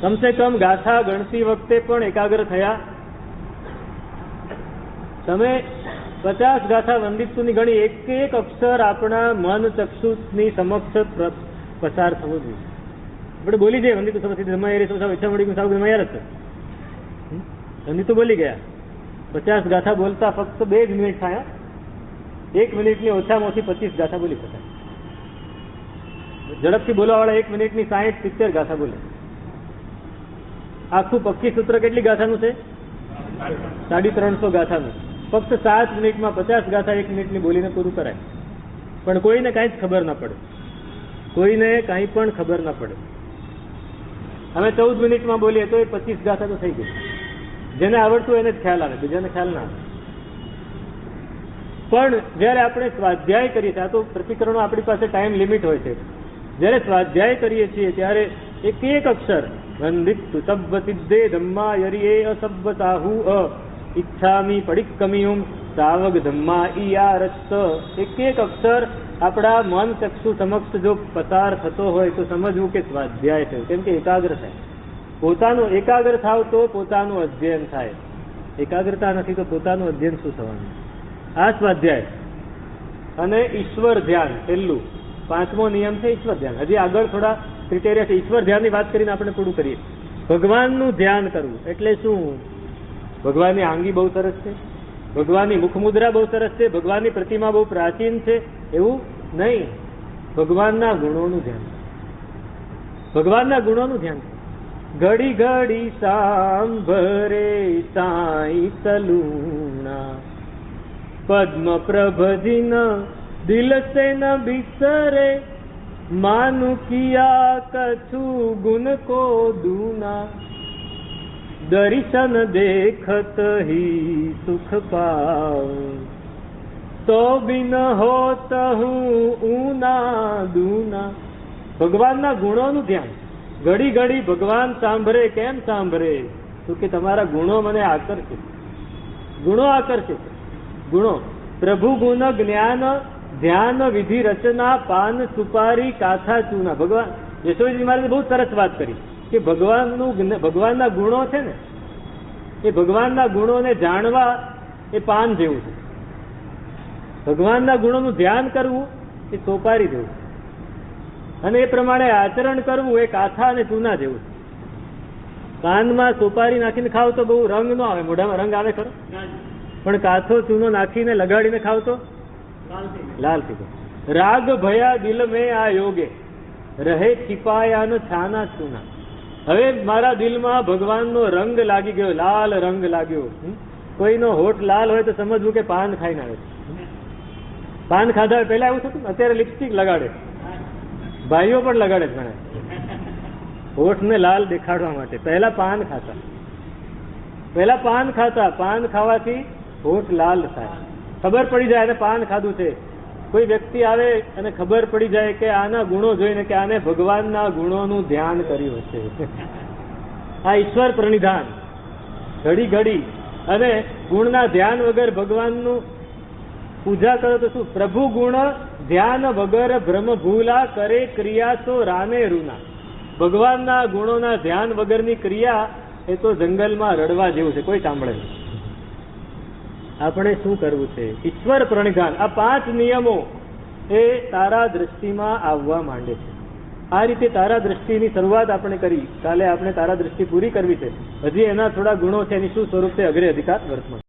કમસે કમ ગાથા ગણતી વખતે પણ એકાગ્ર થયા? તમે 50 ગાથા વંદિતની ગણી, એક અક્ષર આપણા મન ચક્ષુની સમક્ષ પસાર થવો જોઈએ. આપણે બોલી જઈએ વંદિત સમસ્તી ધમાયેરી સમસ્યા ઈચ્છા મળી ગયું સારું મયાર જ વંદિત બોલી ગયા. 50 ગાથા બોલતા ફક્ત 2 જ મિનિટ થાય. 1 મિનિટની ઓછામાં ઓછી 25 ગાથા બોલી શકાય. ઝડપથી બોલવા વાળા 1 મિનિટની 60-70 ગાથા બોલે. આખું પક્કી સૂત્ર કેટલી ગાથાનું છે? 350 ગાથાનું. ફક્ત 7 મિનિટમાં 50 ગાથા 1 મિનિટની બોલીને પૂરું કરાય. પણ કોઈને કાંઈ જ ખબર ના પડે, કોઈને કાંઈ પણ ખબર ના પડે. અમે 14 મિનિટમાં બોલીએ તો એ 25 ગાથા તો થઈ ગઈ. જેને આવડતું એને જ ખ્યાલ આવે, બીજાને ખ્યાલ ના આવે. પણ જયારે આપણે સ્વાધ્યાય કરીએ છીએ, આ તો પ્રતિકરણો આપણી પાસે ટાઈમ લિમિટ હોય છે, જયારે સ્વાધ્યાય કરીએ છીએ ત્યારે એક અક્ષર વંદિત્તુ સબ્બ સિદ્ધે ધમ્મા યરિયે અસબ્બ સાહુ ઈચ્છામી પડિક્કમિયુમ સાવગ ધમ્મા ઈયારસ્ત. એક અક્ષર આપણા મન ચક્ષુ સમક્ષ જો પસાર થતો હોય તો સમજવું કે સ્વાધ્યાય થયું. કેમ કે એકાગ્ર થાય. પોતાનું એકાગ્ર થાવ તો પોતાનું અધ્યયન થાય. એકાગ્રતા નથી તો પોતાનું અધ્યયન શું થવાનું? આ સ્વાધ્યાય. અને ઈશ્વર ધ્યાન છેલ્લું, 5મો નિયમ છે ઈશ્વર ધ્યાન. હજી આગળ થોડા ક્રિટેરિયા છે. ઈશ્વર ધ્યાનની વાત કરીને આપણે પૂરું કરીએ. ભગવાનનું ધ્યાન કરવું એટલે શું? ભગવાનની આંગી બહુ સરસ છે, ભગવાનની મુખમુદ્રા બહુ સરસ છે, ભગવાનની પ્રતિમા બહુ પ્રાચીન છે, એવું નહીં. ભગવાનના ગુણોનું ધ્યાન, ભગવાનના ગુણોનું ધ્યાન. ઘડી ઘડી સાંભરે સાઈ સલુણા, પદ્મ પ્રભજીન દિલ સે ન બિસરે, માનુ કિયા કછુ ગુણ કો દૂના, દર્શન દેખત હી સુખ પાઉં, તો બિન હોત હું ઊના દૂના. ભગવાનના ગુણોનું ધ્યાન. ઘડી ઘડી ભગવાન સાંભળે. કેમ સાંભળે? તો કે તમારા ગુણો મને આકર્ષિત. ગુણો આકર્ષિત. ગુણો પ્રભુ ગુણ જ્ઞાન ધ્યાન વિધિ રચના પાન સુપારી કાથા ચૂના. ભગવાન યશોદજી મહારાજે બહુ સરસ વાત કરી કે ભગવાનના ગુણો છે ને, એ ભગવાનના ગુણોને જાણવા એ પાન જેવું છે. ભગવાનના ગુણોનું ધ્યાન કરવું એ સોપારી જેવું છે, અને એ પ્રમાણે આચરણ કરવું એ કાથા અને ચૂના જેવું છે. પાનમાં સોપારી નાખીને ખાવ તો બહુ રંગ ન આવે, મોઢામાં રંગ આવે ખરો, પણ કાથો ચૂનો નાખીને લગાડીને ખાવ તો લાલ થઈ જાય. રાગ ભયા દિલ મેં આ યોગે, રહે છિપાયાનો છાના ચૂના. હવે મારા દિલમાં ભગવાનનો રંગ લાગી ગયો, લાલ રંગ લાગ્યો. કોઈનો હોઠ લાલ હોય તો સમજવું કે પાન ખાઈને આવે છે. પાન ખાધા હોય પહેલા એવું થતું, અત્યારે લિપસ્ટિક લગાડે, ભાઈઓ પણ લગાડે છે ઘણા, હોઠને લાલ દેખાડવા માટે. પહેલા પાન ખાતા. પાન ખાવાથી હોઠ લાલ થાય, ખબર પડી જાય અને પાન ખાધું છે. કોઈ વ્યક્તિ આવે અને ખબર પડી જાય કે આના ગુણો જોઈને કે આને ભગવાનના ગુણોનું ધ્યાન કર્યું હશે. આ ઈશ્વર પ્રણિધાન. ઘડી ઘડી અને ગુણના ધ્યાન વગર ભગવાનનું પૂજા કરો તો શું? પ્રભુ ગુણ ધ્યાન વગર બ્રહ્મ ભૂલા, કરે ક્રિયા તો રાને રૂના. ભગવાનના ગુણોના ધ્યાન વગરની ક્રિયા એ તો જંગલમાં રડવા જેવું છે, કોઈ સાંભળે નહીં. આપણે શું કરવું છે? ઈશ્વર પ્રણિધાન. આ 5 નિયમો એ તારા દ્રષ્ટિમાં આવવા માંડે છે. આ રીતે તારા દ્રષ્ટિની શરૂઆત આપણે કરી. કાલે આપણે તારા દ્રષ્ટિ પૂરી કરવી છે. હજી એના થોડા ગુણો છે, એની શું સ્વરૂપ છે? અગ્રે અધિકાર વર્તમાન.